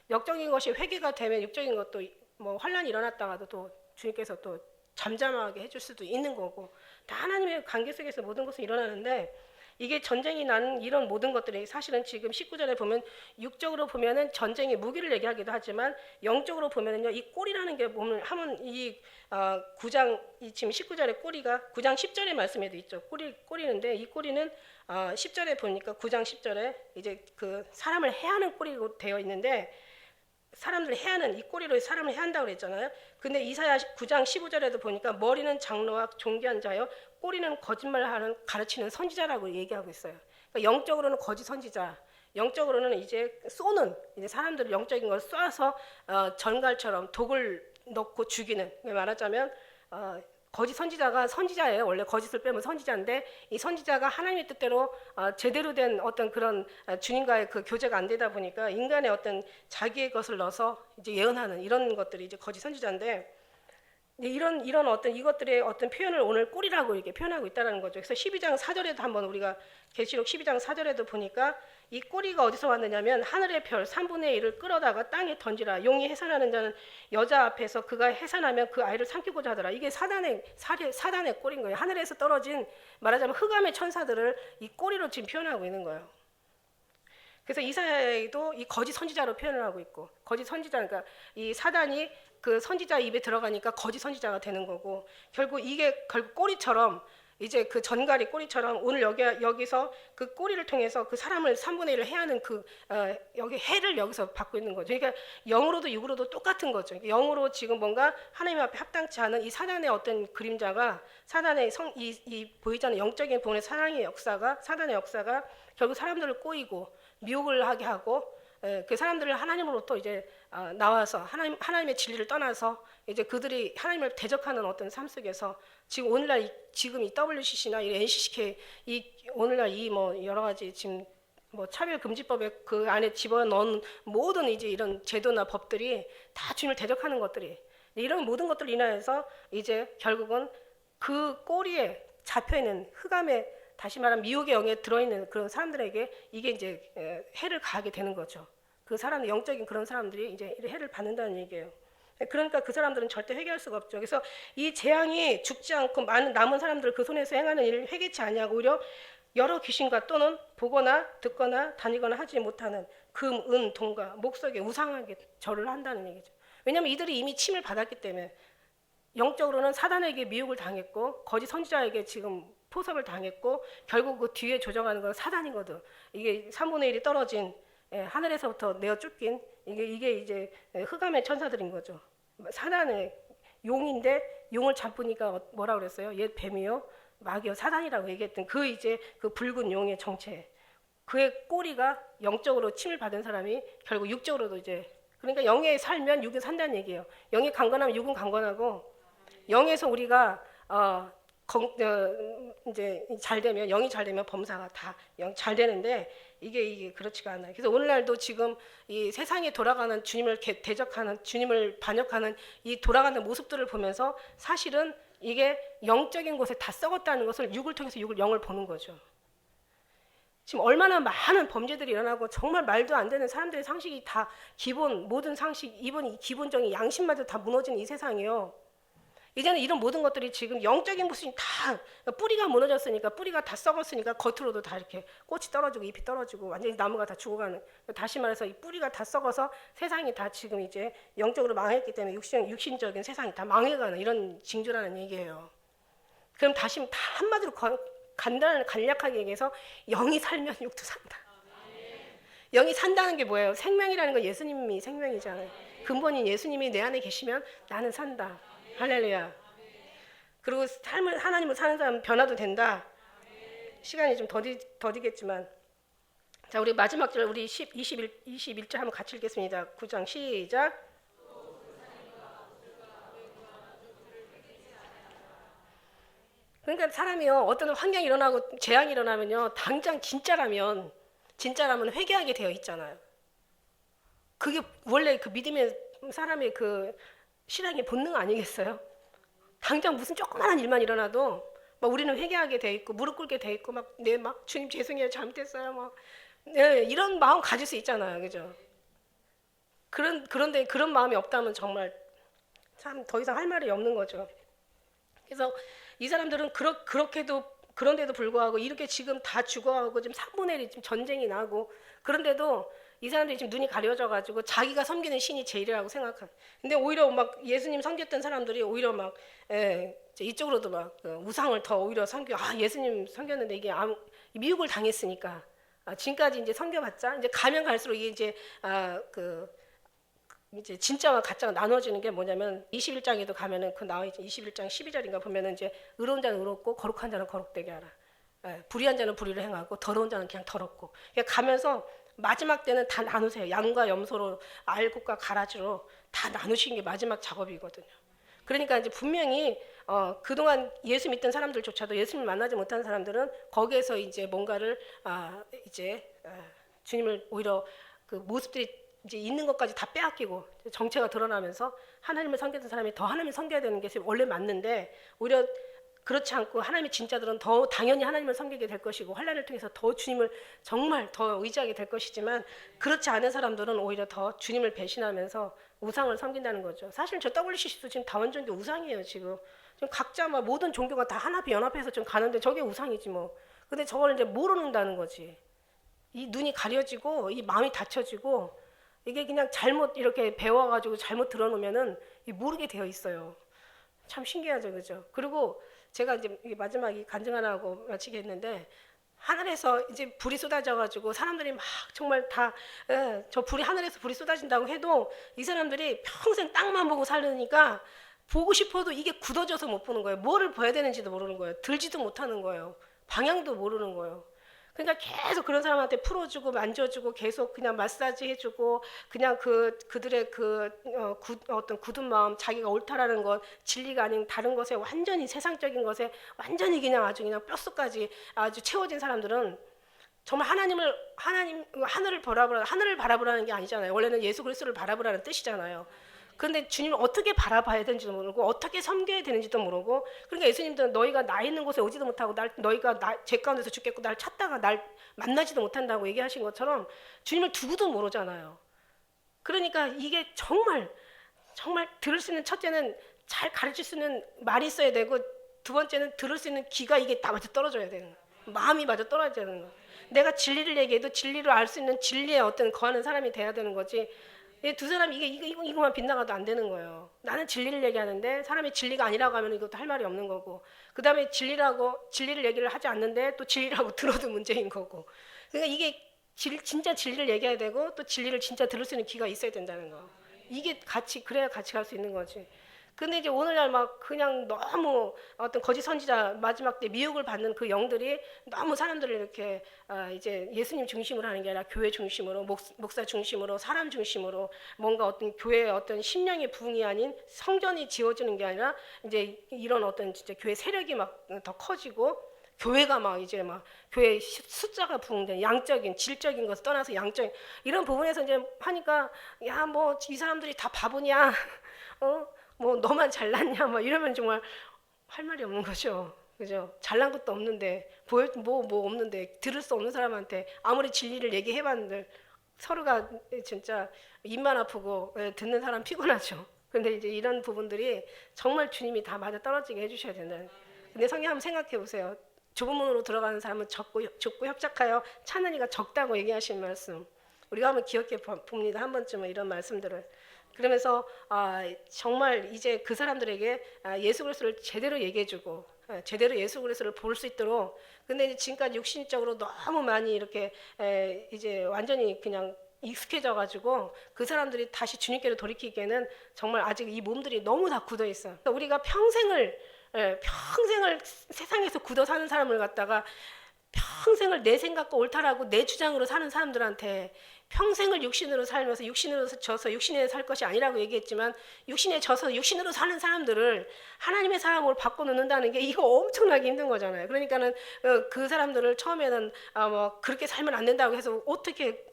영적인 것이 회개가 되면 육적인 것도 뭐 환란이 일어났다가도 또 주님께서 또 잠잠하게 해줄 수도 있는 거고 다 하나님의 관계 속에서 모든 것이 일어나는데 이게 전쟁이 나는 이런 모든 것들이 사실은 지금 19절에 보면 육적으로 보면은 전쟁의 무기를 얘기하기도 하지만 영적으로 보면은요 이 꼬리라는 게 보면 하면 이 9장 이 지금 19절의 꼬리가 9장 10절의 말씀에도 있죠. 꼬리인데 이 꼬리는 10절에 보니까 9장 10절에 이제 그 사람을 해하는 꼬리로 되어 있는데 사람들 해하는 이 꼬리로 사람을 해한다고 그랬잖아요. 근데 이사야 9장 15절에도 보니까 머리는 장로와 존귀한 자요 꼬리는 거짓말하는 가르치는 선지자라고 얘기하고 있어요. 그러니까 영적으로는 거짓 선지자, 영적으로는 이제 쏘는 이제 사람들을 영적인 걸 쏴서 전갈처럼 독을 넣고 죽이는 말하자면 거짓 선지자가 선지자예요. 원래 거짓을 빼면 선지자인데 이 선지자가 하나님의 뜻대로 제대로 된 어떤 그런 주님과의 그 교제가 안 되다 보니까 인간의 어떤 자기의 것을 넣어서 이제 예언하는 이런 것들이 이제 거짓 선지자인데 이런 어떤 이것들의 어떤 표현을 오늘 꼴이라고 이렇게 표현하고 있다는 거죠. 그래서 12장 4절에도 한번 우리가 계시록 12장 4절에도 보니까 이 꼬리가 어디서 왔느냐면 하늘의 별 3분의 1을 끌어다가 땅에 던지라. 용이 해산하는 자는 여자 앞에서 그가 해산하면 그 아이를 삼키고자 하더라. 이게 사단의 꼬리인 거예요. 하늘에서 떨어진 말하자면 흑암의 천사들을 이 꼬리로 지금 표현하고 있는 거예요. 그래서 이사야에도 이 거짓 선지자로 표현을 하고 있고 거짓 선지자 그러니까 이 사단이 그 선지자 입에 들어가니까 거짓 선지자가 되는 거고 결국 이게 결국 꼬리처럼 이제 그 전갈이 꼬리처럼 오늘 여기서 그 꼬리를 통해서 그 사람을 3분의 1을 해하는 그 여기 해를 여기서 받고 있는 거죠. 그러니까 영으로도 육으로도 똑같은 거죠. 영으로 지금 뭔가 하나님 앞에 합당치 않은 이 사단의 어떤 그림자가 사단의 이 보이지 않는 영적인 부분의 사단의 역사가 결국 사람들을 꼬이고 미혹을 하게 하고 그 사람들을 하나님으로부터 이제 나와서 하나님의 진리를 떠나서 이제 그들이 하나님을 대적하는 어떤 삶 속에서 지금 오늘날 지금 이 WCC나 이 NCCK 이 오늘날 이 뭐 여러 가지 지금 뭐 차별금지법에 그 안에 집어넣은 모든 이제 이런 제도나 법들이 다 주님을 대적하는 것들이 이런 모든 것들을 인하여서 이제 결국은 그 꼬리에 잡혀 있는 흑암의 다시 말하면 미혹의 영에 들어있는 그런 사람들에게 이게 이제 해를 가하게 되는 거죠. 그 사람 영적인 그런 사람들이 이제 해를 받는다는 얘기예요. 그러니까 그 사람들은 절대 회개할 수가 없죠. 그래서 이 재앙이 죽지 않고 많은 남은 사람들 그 손에서 행하는 일을 회개치 아니하고 오히려 여러 귀신과 또는 보거나 듣거나 다니거나 하지 못하는 금, 은, 동과 목석에 우상하게 절을 한다는 얘기죠. 왜냐하면 이들이 이미 침을 받았기 때문에 영적으로는 사단에게 미혹을 당했고 거짓 선지자에게 지금 포섭을 당했고 결국 그 뒤에 조정하는 건 사단이거든. 이게 3분의 1이 떨어진 하늘에서부터 내어 쫓긴 이게 이제 흑암의 천사들인 거죠. 사단의 용인데 용을 잡으니까 뭐라 그랬어요? 옛 뱀이요, 마귀요, 사단이라고 얘기했던 그 이제 그 붉은 용의 정체. 그의 꼬리가 영적으로 침을 받은 사람이 결국 육적으로도 이제 그러니까 영에 살면 육은 산다는 얘기예요. 영이 강건하면 육은 강건하고 영에서 우리가 이제 잘 되면 영이 잘 되면 범사가 다 잘 되는데 이게 그렇지가 않아요. 그래서 오늘날도 지금 이 세상에 돌아가는 주님을 대적하는 주님을 반역하는 이 돌아가는 모습들을 보면서 사실은 이게 영적인 곳에 다 썩었다는 것을 육을 통해서 영을 보는 거죠. 지금 얼마나 많은 범죄들이 일어나고 정말 말도 안 되는 사람들의 상식이 다 모든 상식, 이번 기본적인 양심마저 다 무너지는 이 세상이에요. 이제는 이런 모든 것들이 지금 영적인 모습이 다 뿌리가 무너졌으니까 뿌리가 다 썩었으니까 겉으로도 다 이렇게 꽃이 떨어지고 잎이 떨어지고 완전히 나무가 다 죽어가는 다시 말해서 이 뿌리가 다 썩어서 세상이 다 지금 이제 영적으로 망했기 때문에 육신적인 세상이 다 망해가는 이런 징조라는 얘기예요. 그럼 다시 다 한마디로 간략하게 얘기해서 영이 살면 육도 산다. 영이 산다는 게 뭐예요? 생명이라는 건 예수님이 생명이잖아요. 근본인 예수님이 내 안에 계시면 나는 산다. 할렐루야. 그리고 하나님을 사는 사람은 변화도 된다. 시간이 좀 더디겠지만, 자, 우리 마지막 절 우리 21절 한번 같이 읽겠습니다. 9장 시작. 그러니까 사람이요, 어떤 환경이 일어나고 재앙이 일어나면요, 당장 진짜라면 회개하게 되어 있잖아요. 그게 원래 그 믿음의 사람의 그 신앙의 본능 아니겠어요? 당장 무슨 조그마한 일만 일어나도 막 우리는 회개하게 돼 있고 무릎 꿇게 돼 있고 막 주님 죄송해요, 잘못했어요, 막 이런 마음 가질 수 있잖아요, 그죠? 그런데 그런 마음이 없다면 정말 참 더 이상 할 말이 없는 거죠. 그래서 이 사람들은 그런데도 불구하고 이렇게 지금 다 죽어가고 지금 3분의 1이 지금 전쟁이 나고 그런데도 이 사람들이 지금 눈이 가려져가지고 자기가 섬기는 신이 제일이라고 생각한. 근데 오히려 막 예수님 섬겼던 사람들이 오히려 막 이쪽으로도 막 우상을 더 오히려 섬겨. 예수님 섬겼는데 이게 미혹을 당했으니까 지금까지 이제 섬겨봤자 이제 가면 갈수록 이게 이제 진짜와 가짜가 나눠지는 게 뭐냐면 21장에도 가면은 그 나와 있죠. 21장 12절인가 보면은 이제 의로운 자는 의롭고 거룩한 자는 거룩되게 하라. 불의한 자는 불의를 행하고 더러운 자는 그냥 더럽고. 그러니까 가면서 마지막 때는 다 나누세요. 양과 염소로 알곡과 가라지로 다 나누시는 게 마지막 작업이거든요. 그러니까 이제 분명히 그동안 예수 믿던 사람들조차도 예수님을 만나지 못한 사람들은 거기에서 이제 뭔가를 주님을 오히려 그 모습들이 이제 있는 것까지 다 빼앗기고 정체가 드러나면서 하나님을 섬기던 사람이 더 하나님을 섬겨야 되는 게 원래 맞는데 오히려 그렇지 않고 하나님의 진짜들은 더 당연히 하나님을 섬기게 될 것이고 환난을 통해서 더 주님을 정말 더 의지하게 될 것이지만 그렇지 않은 사람들은 오히려 더 주님을 배신하면서 우상을 섬긴다는 거죠. 사실 저 WCC도 지금 다원종교 우상이에요. 지금 각자 막 모든 종교가 다 연합해서 좀 가는데 저게 우상이지 뭐. 근데 저걸 이제 모르는다는 거지. 이 눈이 가려지고 이 마음이 닫혀지고 이게 그냥 잘못 이렇게 배워가지고 잘못 들어놓으면은 모르게 되어 있어요. 참 신기하죠, 그죠? 그리고 제가 이제 마지막에 간증 하나 하고 마치겠는데 하늘에서 이제 불이 쏟아져가지고 사람들이 막 정말 다 저 불이 하늘에서 불이 쏟아진다고 해도 이 사람들이 평생 땅만 보고 살으니까 보고 싶어도 이게 굳어져서 못 보는 거예요. 뭐를 봐야 되는지도 모르는 거예요. 들지도 못하는 거예요. 방향도 모르는 거예요. 그러니까 계속 그런 사람한테 풀어주고 만져주고 계속 그냥 마사지 해주고 그냥 그들의 어떤 굳은 마음 자기가 옳다라는 것 진리가 아닌 다른 것에 완전히 세상적인 것에 완전히 그냥 아주 그냥 뼛속까지 아주 채워진 사람들은 정말 하늘을 바라보라는 게 아니잖아요. 원래는 예수 그리스도를 바라보라는 뜻이잖아요. 그런데 주님을 어떻게 바라봐야 되는지도 모르고 어떻게 섬겨야 되는지도 모르고 그러니까 예수님도 너희가 나 있는 곳에 오지도 못하고 너희가 제 가운데서 죽겠고 날 찾다가 날 만나지도 못한다고 얘기하신 것처럼 주님을 두고도 모르잖아요. 그러니까 이게 정말 들을 수 있는 첫째는 잘 가르칠 수 있는 말이 있어야 되고 두 번째는 들을 수 있는 귀가 이게 다 맞아 떨어져야 되는 거예요. 마음이 맞아 떨어져야 되는 거예요. 내가 진리를 얘기해도 진리를 알 수 있는 진리에 어떤 거하는 사람이 돼야 되는 거지. 두 사람이 이거만 빗나가도 안 되는 거예요. 나는 진리를 얘기하는데 사람이 진리가 아니라고 하면 이것도 할 말이 없는 거고 그 다음에 진리를 얘기를 하지 않는데 또 진리라고 들어도 문제인 거고 그러니까 이게 진짜 진리를 얘기해야 되고 또 진리를 진짜 들을 수 있는 귀가 있어야 된다는 거. 이게 그래야 같이 갈 수 있는 거지. 근데 이제 오늘날 막 그냥 너무 어떤 거짓 선지자 마지막 때 미혹을 받는 그 영들이 너무 사람들을 이렇게 이제 예수님 중심으로 하는 게 아니라 교회 중심으로 목사 중심으로 사람 중심으로 뭔가 어떤 교회의 어떤 심령의 부흥이 아닌 성전이 지어지는 게 아니라 이제 이런 어떤 진짜 교회 세력이 막 더 커지고 교회가 막 이제 막 교회 숫자가 부흥된 양적인 질적인 것을 떠나서 양적인 이런 부분에서 이제 하니까 야 뭐 이 사람들이 다 바보냐 뭐 너만 잘났냐 막 이러면 정말 할 말이 없는 거죠. 그죠? 잘난 것도 없는데 뭐 없는데 들을 수 없는 사람한테 아무리 진리를 얘기해봤는데 서로가 진짜 입만 아프고 듣는 사람 피곤하죠. 근데 이제 이런 부분들이 정말 주님이 다 맞아 떨어지게 해주셔야 된다는. 근데 성경 한번 생각해 보세요. 좁은 문으로 들어가는 사람은 좁고 협착하여 찾는 이가 적다고 얘기하신 말씀. 우리가 한번 기억해 봅니다. 한 번쯤은 이런 말씀들을. 그러면서 정말 이제 그 사람들에게 예수 그리스도를 제대로 얘기해주고 제대로 예수 그리스도를 볼 수 있도록. 근데 이제 지금까지 육신적으로 너무 많이 이렇게 이제 완전히 그냥 익숙해져가지고 그 사람들이 다시 주님께로 돌이키기에는 정말 아직 이 몸들이 너무 다 굳어 있어. 우리가 평생을 세상에서 굳어 사는 사람을 갖다가 평생을 내 생각과 옳다라고 내 주장으로 사는 사람들한테 평생을 육신으로 살면서 육신으로 져서 육신에 살 것이 아니라고 얘기했지만 육신에 져서 육신으로 사는 사람들을 하나님의 사람으로 바꿔놓는다는 게 이거 엄청나게 힘든 거잖아요. 그러니까는 그 사람들을 처음에는 뭐 그렇게 살면 안 된다고 해서 어떻게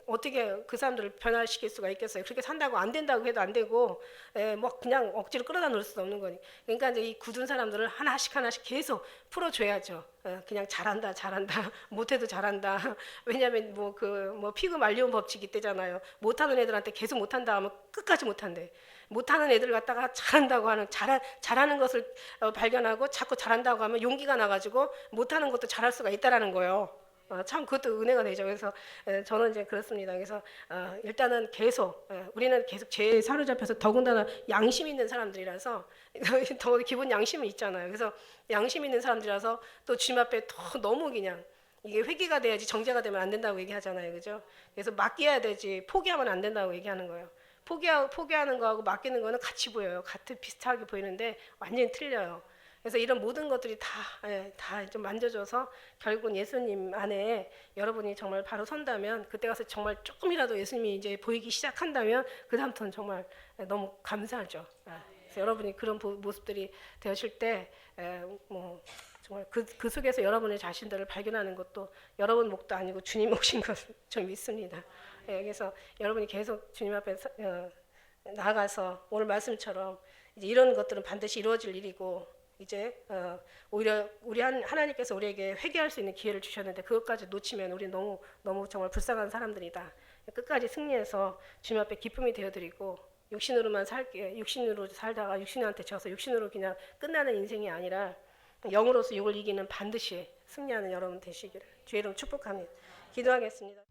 그 사람들을 변화시킬 수가 있겠어요. 그렇게 산다고 안 된다고 해도 안 되고 뭐 그냥 억지로 끌어다 놓을 수도 없는 거니. 그러니까 이제 이 굳은 사람들을 하나씩 계속 풀어줘야죠. 그냥 잘한다 못해도 잘한다. 왜냐하면 뭐 피그 말리온 법칙이 있대잖아요. 못하는 애들한테 계속 못한다 하면 끝까지 못한대. 못하는 애들 갖다가 잘한다고 하는 잘하는 것을 발견하고 자꾸 잘한다고 하면 용기가 나가지고 못하는 것도 잘할 수가 있다라는 거예요. 참 그것도 은혜가 되죠. 그래서 저는 이제 그렇습니다. 그래서 일단은 계속 우리는 계속 죄에 사로잡혀서 더군다나 양심 있는 사람들이라서 더 기본 양심은 있잖아요. 그래서 양심 있는 사람들이라서 또 주님 앞에 더 너무 그냥 이게 회개가 돼야지 정죄가 되면 안 된다고 얘기하잖아요. 그죠? 그래서 맡겨야 되지 포기하면 안 된다고 얘기하는 거예요. 포기하는 거하고 맡기는 거는 같이 보여요. 비슷하게 보이는데 완전히 틀려요. 그래서 이런 모든 것들이 다 좀 만져져서 결국은 예수님 안에 여러분이 정말 바로 선다면 그때 가서 정말 조금이라도 예수님이 이제 보이기 시작한다면 그 다음부터는 정말 너무 감사하죠. 그래서 여러분이 그런 모습들이 되실 때 뭐 정말 그 속에서 여러분의 자신들을 발견하는 것도 여러분 몫도 아니고 주님 몫인 것을 좀 믿습니다. 그래서 여러분이 계속 주님 앞에 나아가서 오늘 말씀처럼 이제 이런 것들은 반드시 이루어질 일이고 이제 오히려 하나님께서 우리에게 회개할 수 있는 기회를 주셨는데 그것까지 놓치면 우리 너무 정말 불쌍한 사람들이다. 끝까지 승리해서 주님 앞에 기쁨이 되어드리고 육신으로 살다가 육신한테 져서 육신으로 그냥 끝나는 인생이 아니라 영으로서 육을 이기는 반드시 승리하는 여러분 되시기를 주의 이름 축복합니다. 기도하겠습니다.